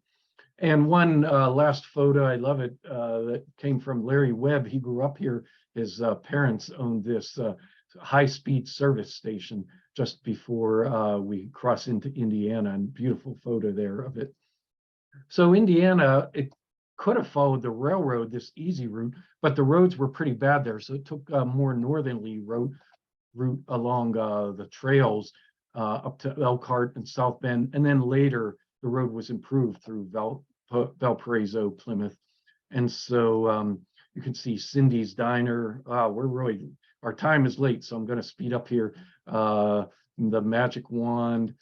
And one last photo, I love it, that came from Larry Webb. He grew up here. His parents owned this high-speed service station just before we cross into Indiana, and beautiful photo there of it. So Indiana, it could have followed the railroad, this easy route, but the roads were pretty bad there. So it took a more northerly route along the trails up to Elkhart and South Bend. And then later, the road was improved through Valparaiso, Plymouth. And so you can see Cindy's Diner. Our time is late, so I'm going to speed up here. The Magic Wand,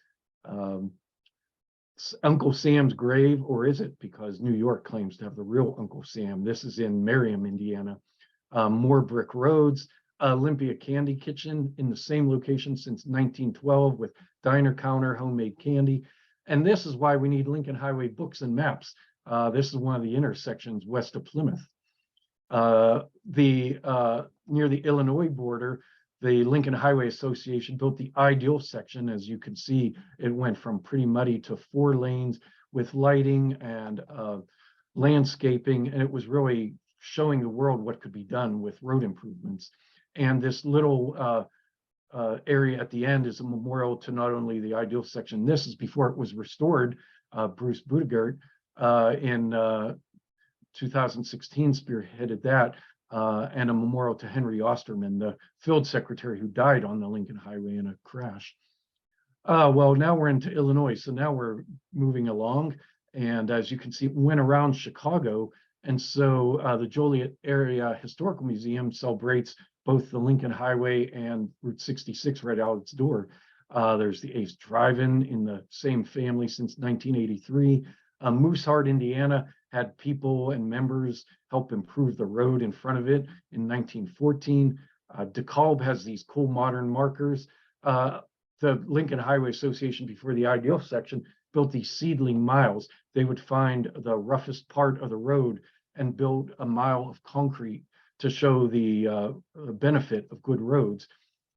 Uncle Sam's Grave, or is it? Because New York claims to have the real Uncle Sam. This is in Merriam, Indiana. More brick roads, Olympia Candy Kitchen in the same location since 1912 with diner counter, homemade candy. And this is why we need Lincoln Highway books and maps. This is one of the intersections west of Plymouth. Near the Illinois border, the Lincoln Highway Association built the ideal section. As you can see, it went from pretty muddy to 4 lanes with lighting and landscaping, and it was really showing the world what could be done with road improvements. And this little area at the end is a memorial to not only the ideal section. This is before it was restored. Bruce Butko in 2016 spearheaded that, and a memorial to Henry Osterman, the field secretary who died on the Lincoln Highway in a crash. Well, now we're into Illinois, so now we're moving along. And as you can see, it went around Chicago. And so the Joliet Area Historical Museum celebrates both the Lincoln Highway and Route 66 right out its door. There's the Ace Drive-In in the same family since 1983. Mooseheart, Indiana had people and members help improve the road in front of it in 1914. DeKalb has these cool modern markers. The Lincoln Highway Association, before the ideal section, built these seedling miles. They would find the roughest part of the road and build a mile of concrete to show the benefit of good roads.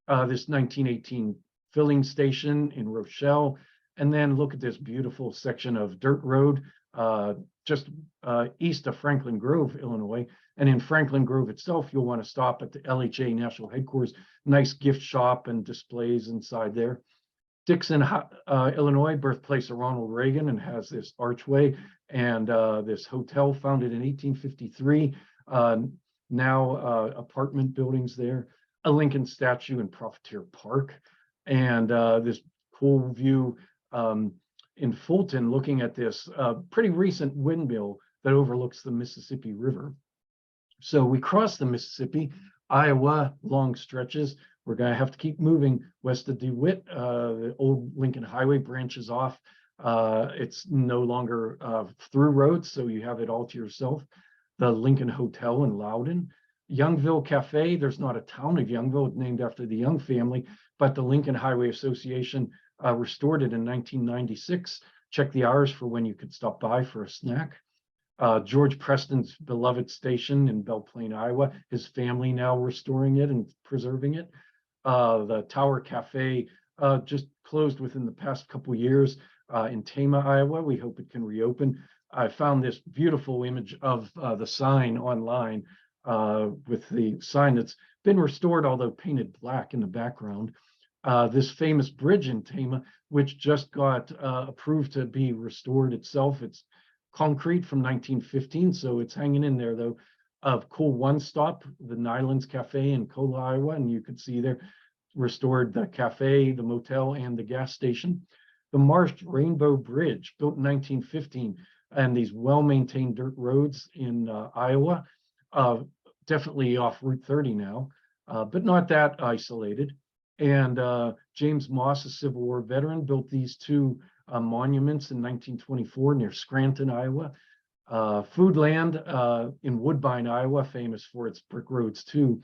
This 1918 filling station in Rochelle. And then look at this beautiful section of dirt road just east of Franklin Grove, Illinois. And in Franklin Grove itself, you'll want to stop at the LHA National Headquarters. Nice gift shop and displays inside there. Dixon, Illinois, birthplace of Ronald Reagan, and has this archway and this hotel founded in 1853. Now apartment buildings there. A Lincoln statue in Profiteer Park. And this cool view in Fulton, looking at this pretty recent windmill that overlooks the Mississippi River. So we cross the Mississippi, Iowa, long stretches. We're going to have to keep moving west of DeWitt. The old Lincoln Highway branches off. It's no longer through roads, so you have it all to yourself. The Lincoln Hotel in Loudon. Youngville Cafe, there's not a town of Youngville, it's named after the Young family, but the Lincoln Highway Association restored it in 1996. Check the hours for when you could stop by for a snack. George Preston's beloved station in Belle Plaine, Iowa, his family now restoring it and preserving it. The Tower Cafe just closed within the past couple years in Tama, Iowa. We hope it can reopen. I found this beautiful image of the sign online with the sign that's been restored, although painted black in the background. This famous bridge in Tama, which just got approved to be restored itself. It's concrete from 1915, so it's hanging in there though. Of cool one stop, the Nylands Cafe in Cola, Iowa, and you can see there restored the cafe, the motel, and the gas station. The Marsh Rainbow Bridge, built in 1915, and these well-maintained dirt roads in Iowa, definitely off Route 30 now, but not that isolated. And James Moss, a Civil War veteran, built these two monuments in 1924 near Scranton, Iowa. Foodland in Woodbine, Iowa, famous for its brick roads too.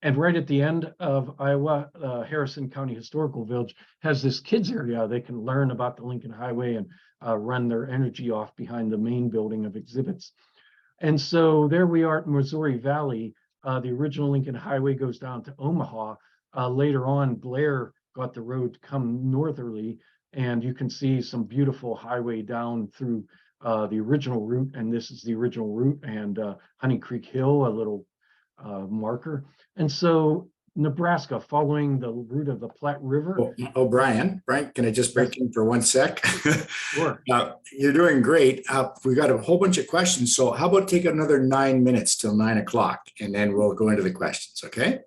And right at the end of Iowa, Harrison County Historical Village has this kids area. They can learn about the Lincoln Highway and run their energy off behind the main building of exhibits. And so there we are at Missouri Valley. The original Lincoln Highway goes down to Omaha. Later on, Blair got the road to come northerly, and you can see some beautiful highway down through the original route, and this is the original route, and Honey Creek Hill, a little marker. And so Nebraska, following the route of the Platte River. Brian, can I just break in for 1 sec? Sure. You're doing great. We've got a whole bunch of questions. So how about take another 9 minutes till 9 o'clock, and then we'll go into the questions, okay?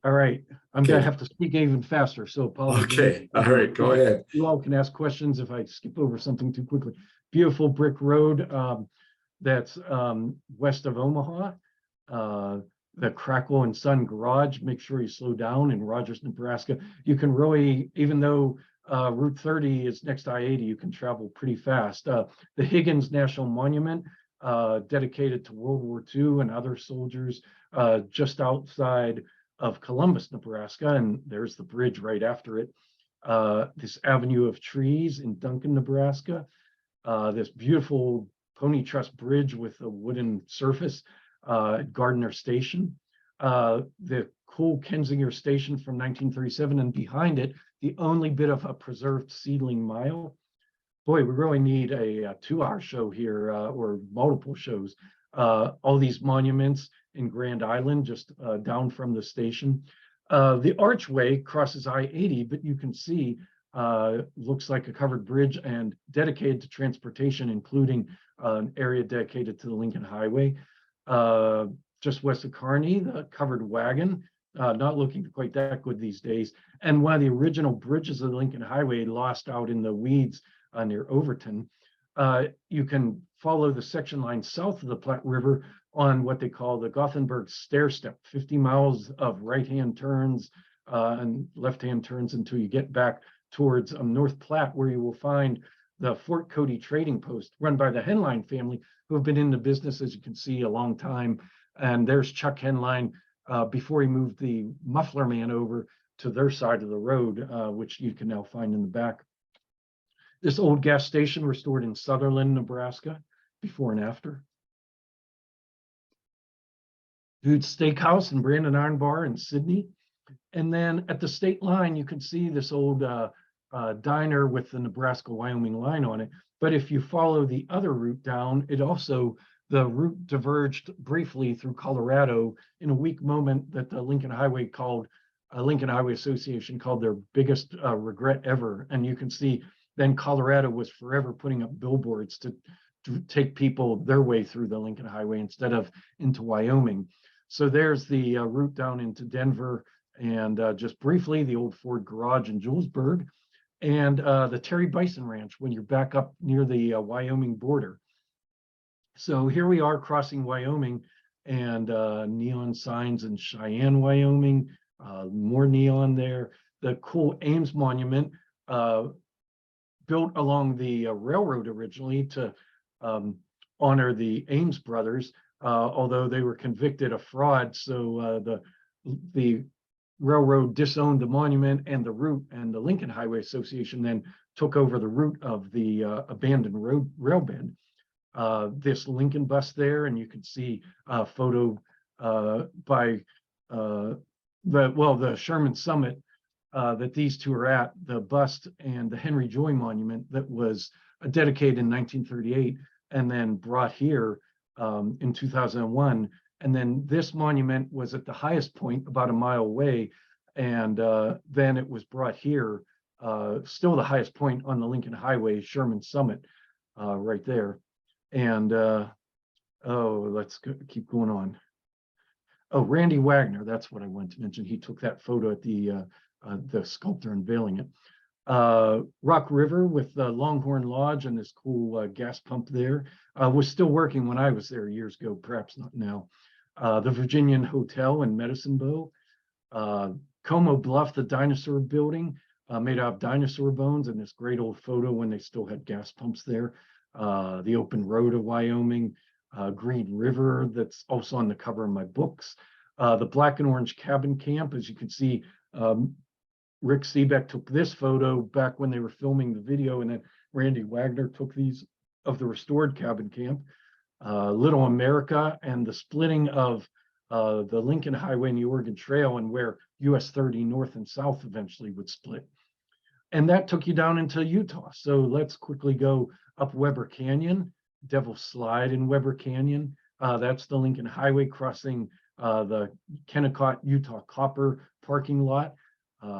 All right. I'm going to have to speak even faster, so apologies. Okay. All right. Go ahead. You all can ask questions if I skip over something too quickly. Beautiful brick road that's west of Omaha. The Crackle and Son Garage, make sure you slow down in Rogers, Nebraska. You can really, even though Route 30 is next to I-80, you can travel pretty fast. The Higgins National Monument, dedicated to World War II and other soldiers, just outside of Columbus, Nebraska, and there's the bridge right after it. This avenue of trees in Duncan, Nebraska. This beautiful pony truss bridge with a wooden surface at Gardner Station. The cool Kensinger Station from 1937, and behind it, the only bit of a preserved seedling mile. Boy, we really need a 2-hour show here, or multiple shows. All these monuments in Grand Island, just down from the station. The archway crosses I-80, but you can see looks like a covered bridge and dedicated to transportation, including an area dedicated to the Lincoln Highway. Just west of Kearney, the covered wagon, not looking quite that good these days. And one of the original bridges of the Lincoln Highway lost out in the weeds near Overton. You can follow the section line south of the Platte River on what they call the Gothenburg stair step, 50 miles of right-hand turns and left-hand turns until you get back towards North Platte, where you will find the Fort Cody Trading Post run by the Henline family, who have been in the business, as you can see, a long time. And there's Chuck Henline before he moved the Muffler Man over to their side of the road, which you can now find in the back. This old gas station restored in Sutherland, Nebraska, before and after. Dude's Steakhouse and Brandon Iron Bar in Sydney. And then at the state line, you can see this old diner with the Nebraska-Wyoming line on it. But if you follow the other route down, it also, the route diverged briefly through Colorado in a weak moment that the Lincoln Highway Association called their biggest regret ever. And you can see then Colorado was forever putting up billboards to take people their way through the Lincoln Highway instead of into Wyoming. So there's the route down into Denver, and just briefly, the old Ford garage in Julesburg, and the Terry Bison Ranch when you're back up near the Wyoming border. So here we are crossing Wyoming, and neon signs in Cheyenne, Wyoming, more neon there. The cool Ames Monument, built along the railroad originally to honor the Ames brothers, although they were convicted of fraud. So the railroad disowned the monument and the route, and the Lincoln Highway Association then took over the route of the abandoned rail bed. This Lincoln bus there, and you can see a photo by the Sherman Summit that these two are at, the bust and the Henry Joy Monument that was dedicated in 1938 and then brought here in 2001. And then this monument was at the highest point about a mile away. And then it was brought here, still the highest point on the Lincoln Highway, Sherman Summit, right there. And oh, let's keep going on. Oh, Randy Wagner, that's what I wanted to mention. He took that photo at the sculptor unveiling it. Rock River with Longhorn Lodge and this cool gas pump there was still working when I was there years ago, perhaps not now. The Virginian Hotel in Medicine Bow. Como Bluff, the dinosaur building made out of dinosaur bones, and this great old photo when they still had gas pumps there. The open road of Wyoming, Green River, that's also on the cover of my books. The black and orange cabin camp, as you can see, Rick Seebeck took this photo back when they were filming the video, and then Randy Wagner took these of the restored cabin camp. Little America and the splitting of the Lincoln Highway and the Oregon Trail, and where US 30 North and South eventually would split. And that took you down into Utah. So let's quickly go up Weber Canyon, Devil's Slide in Weber Canyon. That's the Lincoln Highway crossing the Kennecott, Utah copper parking lot.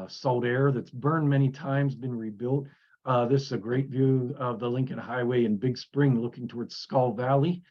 Salt air that's burned many times, been rebuilt. This is a great view of the Lincoln Highway in Big Spring looking towards Skull Valley.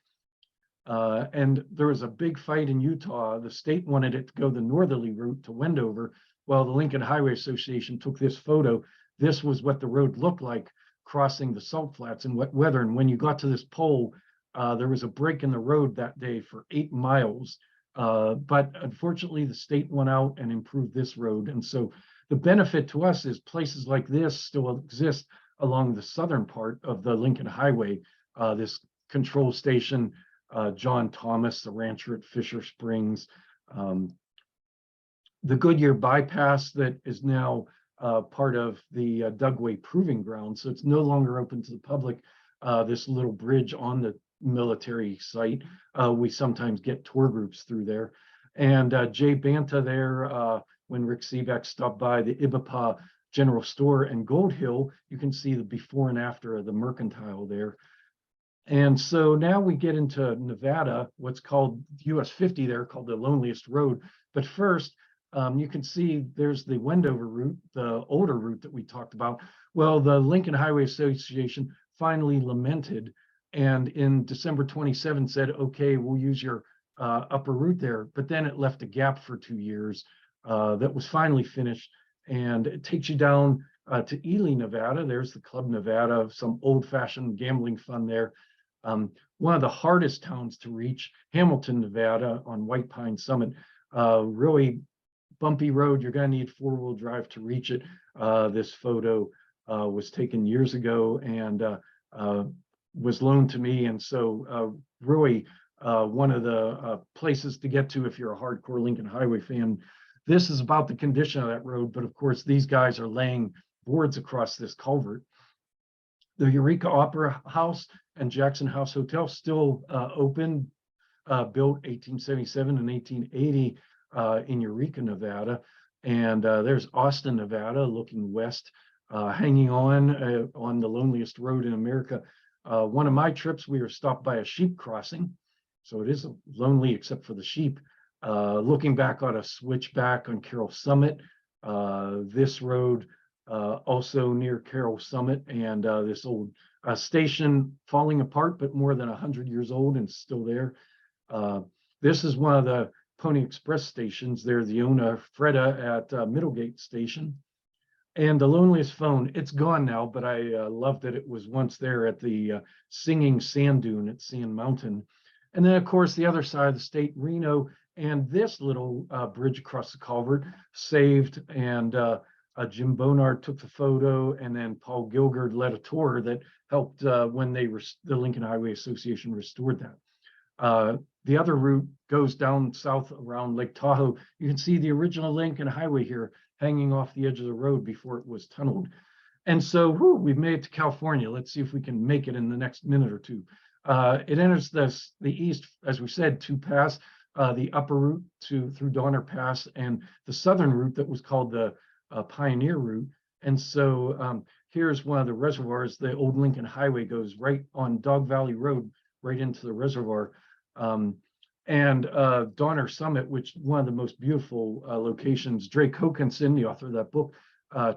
And there was a big fight in Utah. The state wanted it to go the northerly route to Wendover. Well, the Lincoln Highway Association took this photo. This was what the road looked like crossing the salt flats in wet weather. And when you got to this pole, there was a break in the road that day for 8 miles. But unfortunately, the state went out and improved this road. And so the benefit to us is places like this still exist along the southern part of the Lincoln Highway. This control station, John Thomas, the rancher at Fisher Springs, the Goodyear bypass that is now part of the Dugway Proving Ground. So it's no longer open to the public. This little bridge on the military site. We sometimes get tour groups through there. And Jay Banta there, when Rick Seebeck stopped by the Ibapaw General Store and Gold Hill, you can see the before and after of the Mercantile there. And so now we get into Nevada, what's called US 50 there, called the loneliest road. But first, you can see there's the Wendover route, the older route that we talked about. Well, the Lincoln Highway Association finally lamented, and in December 27 said, okay, we'll use your upper route there. But then it left a gap for 2 years that was finally finished. And it takes you down to Ely, Nevada. There's the Club Nevada, some old-fashioned gambling fun there. One of the hardest towns to reach, Hamilton, Nevada on White Pine Summit. Really bumpy road. You're going to need four-wheel drive to reach it. This photo was taken years ago and was loaned to me. And so really one of the places to get to if you're a hardcore Lincoln Highway fan. This is about the condition of that road. But of course, these guys are laying boards across this culvert. The Eureka Opera House and Jackson House Hotel still open, built 1877 and 1880 in Eureka, Nevada. And there's Austin, Nevada, looking west, hanging on the loneliest road in America. One of my trips, we were stopped by a sheep crossing. So it is lonely except for the sheep. Looking back on a switchback on Carroll Summit, this road also near Carroll Summit, and this old station falling apart, but more than 100 years old and still there. This is one of the Pony Express stations. There's the Ona Freda at Middlegate Station. And the loneliest phone, it's gone now, but I loved that it was once there at the Singing Sand Dune at Sand Mountain. And then, of course, the other side of the state, Reno, and this little bridge across the culvert saved, and Jim Bonard took the photo, and then Paul Gilgard led a tour that helped when the Lincoln Highway Association restored that. The other route goes down south around Lake Tahoe. You can see the original Lincoln Highway here hanging off the edge of the road before it was tunneled. And so we've made it to California. Let's see if we can make it in the next minute or two. It enters the east, as we said, to pass the upper route through Donner Pass, and the southern route that was called the Pioneer route. And so here's one of the reservoirs. The old Lincoln Highway goes right on Dog Valley Road, right into the reservoir. And Donner Summit, which one of the most beautiful locations. Drake Hokanson, the author of that book,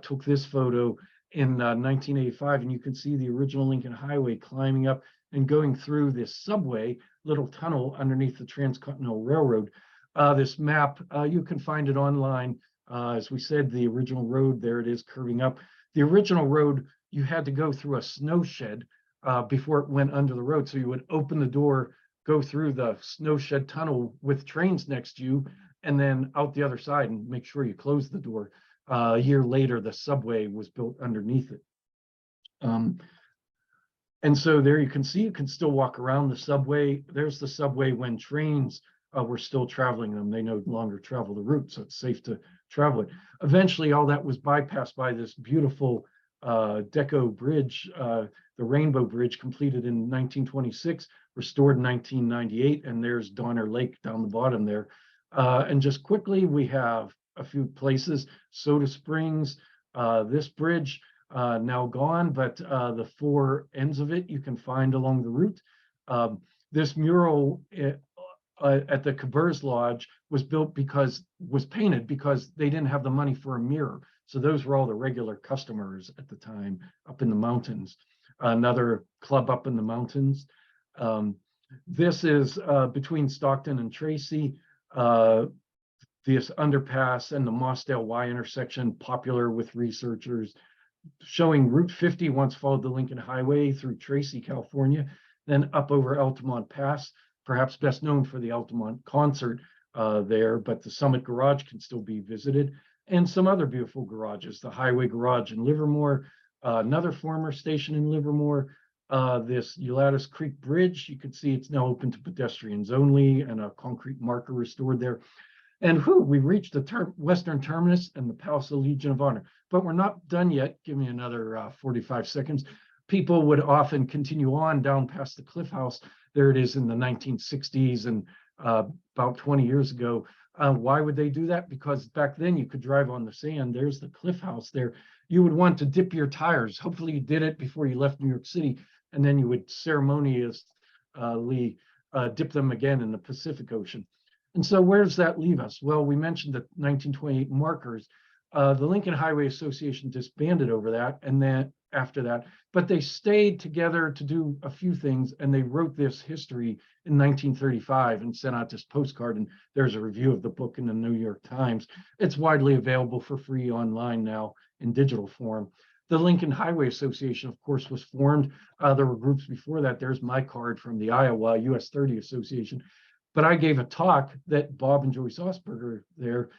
took this photo in 1985, and you can see the original Lincoln Highway climbing up and going through this subway, little tunnel underneath the Transcontinental Railroad. This map, you can find it online. As we said, the original road, there it is curving up. The original road, you had to go through a snow shed before it went under the road. So you would open the door, go through the snow shed tunnel with trains next to you, and then out the other side and make sure you close the door. A year later, the subway was built underneath it. And so there you can see, you can still walk around the subway. There's the subway when trains were still traveling them. They no longer travel the route, so it's safe to travel it. Eventually, all that was bypassed by this beautiful Deco bridge, the Rainbow Bridge, completed in 1926, restored in 1998, and there's Donner Lake down the bottom there. And just quickly, we have a few places, Soda Springs, this bridge, now gone, but the four ends of it you can find along the route. This mural at the Cabers Lodge was painted because they didn't have the money for a mirror. So those were all the regular customers at the time up in the mountains. Another club up in the mountains. This is between Stockton and Tracy. This underpass and the Mossdale Y intersection, popular with researchers, showing Route 50 once followed the Lincoln Highway through Tracy, California, then up over Altamont Pass, perhaps best known for the Altamont concert there, but the Summit Garage can still be visited, and some other beautiful garages, the Highway Garage in Livermore, another former station in Livermore, this Ulatis Creek Bridge, you can see it's now open to pedestrians only, and a concrete marker restored there. And we've reached the western terminus and the Palace of the Legion of Honor. But we're not done yet. Give me another 45 seconds. People would often continue on down past the Cliff House. There it is in the 1960s and about 20 years ago. Why would they do that? Because back then you could drive on the sand. There's the Cliff House there. You would want to dip your tires. Hopefully you did it before you left New York City. And then you would ceremoniously dip them again in the Pacific Ocean. And so where does that leave us? Well, we mentioned the 1928 markers. The Lincoln Highway Association disbanded over that, and then after that, but they stayed together to do a few things, and they wrote this history in 1935 and sent out this postcard, and there's a review of the book in the New York Times. It's widely available for free online now in digital form. The Lincoln Highway Association, of course, was formed. There were groups before that. There's my card from the Iowa US 30 Association. But I gave a talk that Bob and Joyce Osberger there,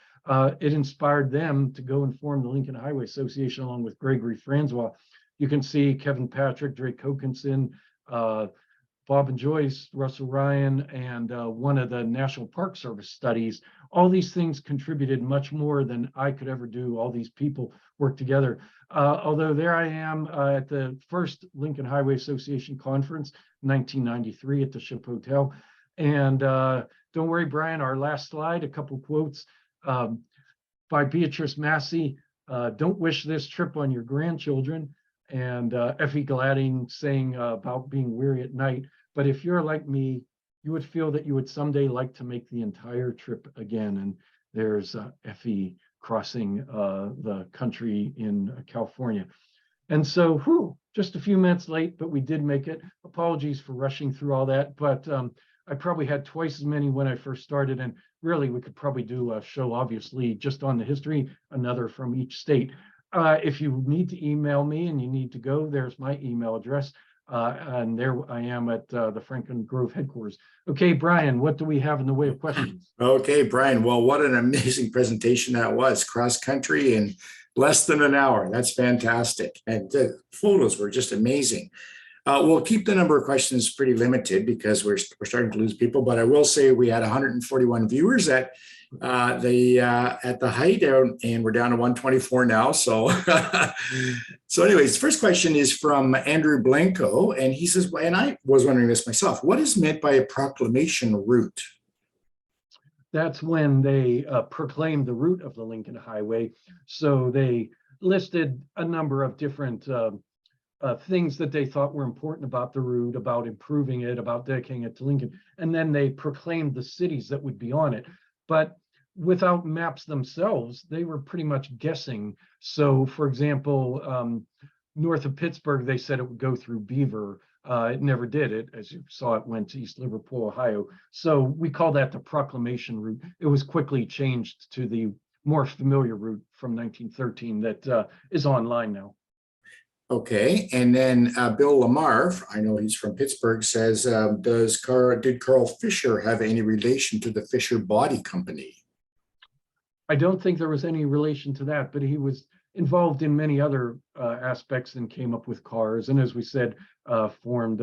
it inspired them to go and form the Lincoln Highway Association along with Gregory Francois. You can see Kevin Patrick, Drake Hokinson, Bob and Joyce, Russell Ryan, and one of the National Park Service studies. All these things contributed much more than I could ever do. All these people worked together. Although there I am at the first Lincoln Highway Association conference, 1993 at the Ship Hotel. And don't worry, Brian, our last slide, a couple quotes by Beatrice Massey. Don't wish this trip on your grandchildren. And Effie Gladding saying about being weary at night. But if you're like me, you would feel that you would someday like to make the entire trip again. And there's Effie crossing the country in California. And so, just a few minutes late, but we did make it. Apologies for rushing through all that, but I probably had twice as many when I first started, and really we could probably do a show, obviously, just on the history, another from each state. If you need to email me and you need to go, there's my email address, and there I am at the Franklin Grove headquarters. Okay, Brian, what do we have in the way of questions? Okay, Brian, well, what an amazing presentation that was, cross country in less than an hour. That's fantastic, and the photos were just amazing. We'll keep the number of questions pretty limited because we're starting to lose people, but I will say we had 141 viewers at the height, and we're down to 124 now. So, anyways, the first question is from Andrew Blanco, and he says, and I was wondering this myself, what is meant by a proclamation route? That's when they proclaimed the route of the Lincoln Highway. So they listed a number of different things that they thought were important about the route, about improving it, about dedicating it to Lincoln. And then they proclaimed the cities that would be on it. But without maps themselves, they were pretty much guessing. So, for example, north of Pittsburgh, they said it would go through Beaver. It never did. It, as you saw, it went to East Liverpool, Ohio. So we call that the Proclamation route. It was quickly changed to the more familiar route from 1913 that is online now. Okay, and then Bill Lamar, I know he's from Pittsburgh, says, did Carl Fisher have any relation to the Fisher Body Company? I don't think there was any relation to that, but he was involved in many other aspects and came up with cars. And as we said, formed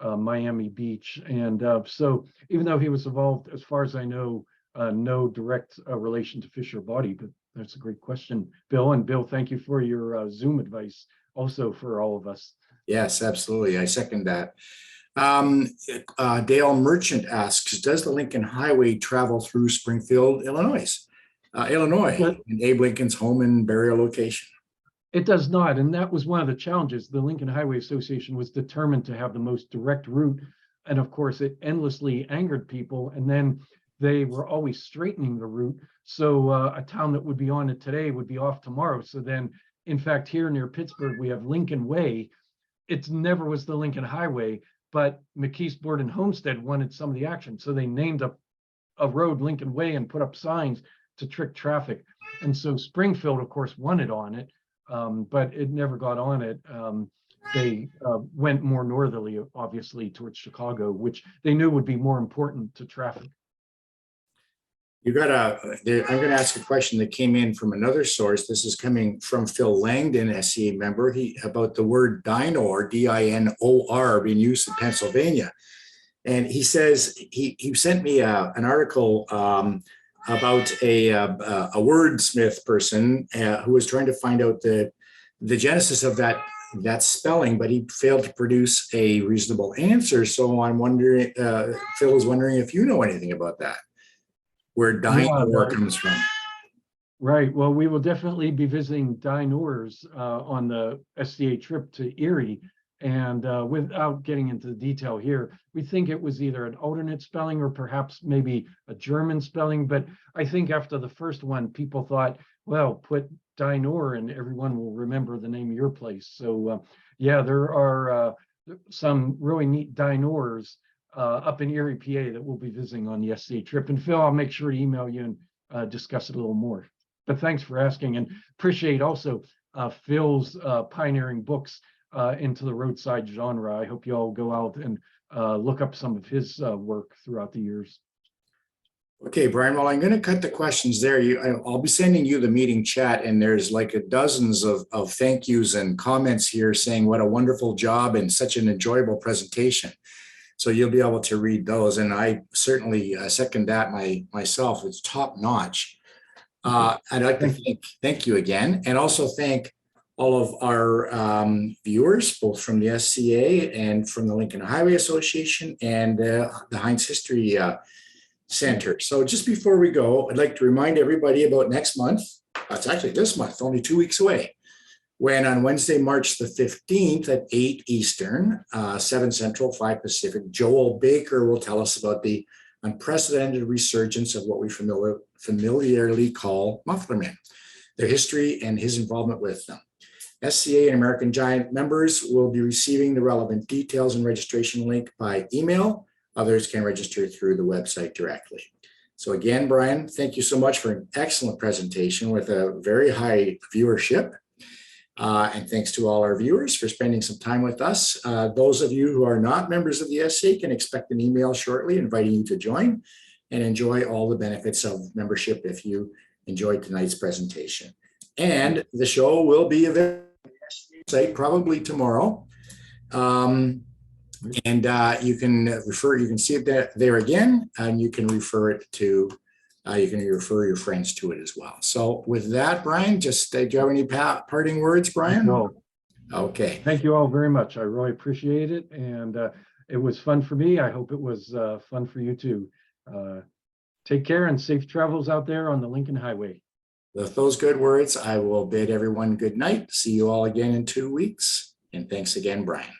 Miami Beach. And so even though he was involved, as far as I know, no direct relation to Fisher Body, but that's a great question, Bill. And Bill, thank you for your Zoom advice also for all of us. Yes, absolutely. I second that. Dale Merchant asks, does the Lincoln Highway travel through Springfield, Illinois? And Abe Lincoln's home and burial location? It does not, and that was one of the challenges. The Lincoln Highway Association was determined to have the most direct route, and of course it endlessly angered people, and then they were always straightening the route. So a town that would be on it today would be off tomorrow. So then, in fact, here near Pittsburgh, we have Lincoln Way. It never was the Lincoln Highway, but McKees Board and Homestead wanted some of the action. So they named a road Lincoln Way and put up signs to trick traffic. And so Springfield, of course, wanted on it, but it never got on it. They went more northerly, obviously, towards Chicago, which they knew would be more important to traffic. I'm going to ask a question that came in from another source. This is coming from Phil Langdon, SCA member, about the word dinor, D-I-N-O-R, being used in Pennsylvania. And he says, he sent me an article about a wordsmith person who was trying to find out the genesis of that spelling, but he failed to produce a reasonable answer. So I'm wondering, Phil is wondering if you know anything about that, where dinor comes from. Right. Well, we will definitely be visiting dinors on the SCA trip to Erie. And without getting into the detail here, we think it was either an alternate spelling or perhaps maybe a German spelling. But I think after the first one, people thought, well, put dinor and everyone will remember the name of your place. So yeah, there are some really neat dinors up in Erie, PA that we'll be visiting on the SCA trip. And Phil, I'll make sure to email you and discuss it a little more. But thanks for asking, and appreciate also Phil's pioneering books into the roadside genre. I hope you all go out and look up some of his work throughout the years. Okay, Brian, well, I'm going to cut the questions there. I'll be sending you the meeting chat, and there's like dozens of thank yous and comments here saying what a wonderful job and such an enjoyable presentation. So you'll be able to read those. And I certainly second that myself. It's top notch. I'd like to thank you again, and also thank all of our viewers, both from the SCA and from the Lincoln Highway Association and the Heinz History Center. So just before we go, I'd like to remind everybody about next month. It's actually this month, only 2 weeks away, when on Wednesday, March the 15th at 8 Eastern, 7 Central, 5 Pacific, Joel Baker will tell us about the unprecedented resurgence of what we familiarly call mufflermen, their history and his involvement with them. SCA and American Giant members will be receiving the relevant details and registration link by email. Others can register through the website directly. So again, Brian, thank you so much for an excellent presentation with a very high viewership. And thanks to all our viewers for spending some time with us. Those of you who are not members of the SCA can expect an email shortly inviting you to join and enjoy all the benefits of membership if you enjoyed tonight's presentation. And the show will be available on the site probably tomorrow. And you can see it there again, and you can refer it to, you can refer your friends to it as well. So with that, Brian, just do you have any parting words, Brian? No. Okay. Thank you all very much. I really appreciate it. And it was fun for me. I hope it was fun for you too. Take care and safe travels out there on the Lincoln Highway. With those good words, I will bid everyone good night. See you all again in 2 weeks. And thanks again, Brian.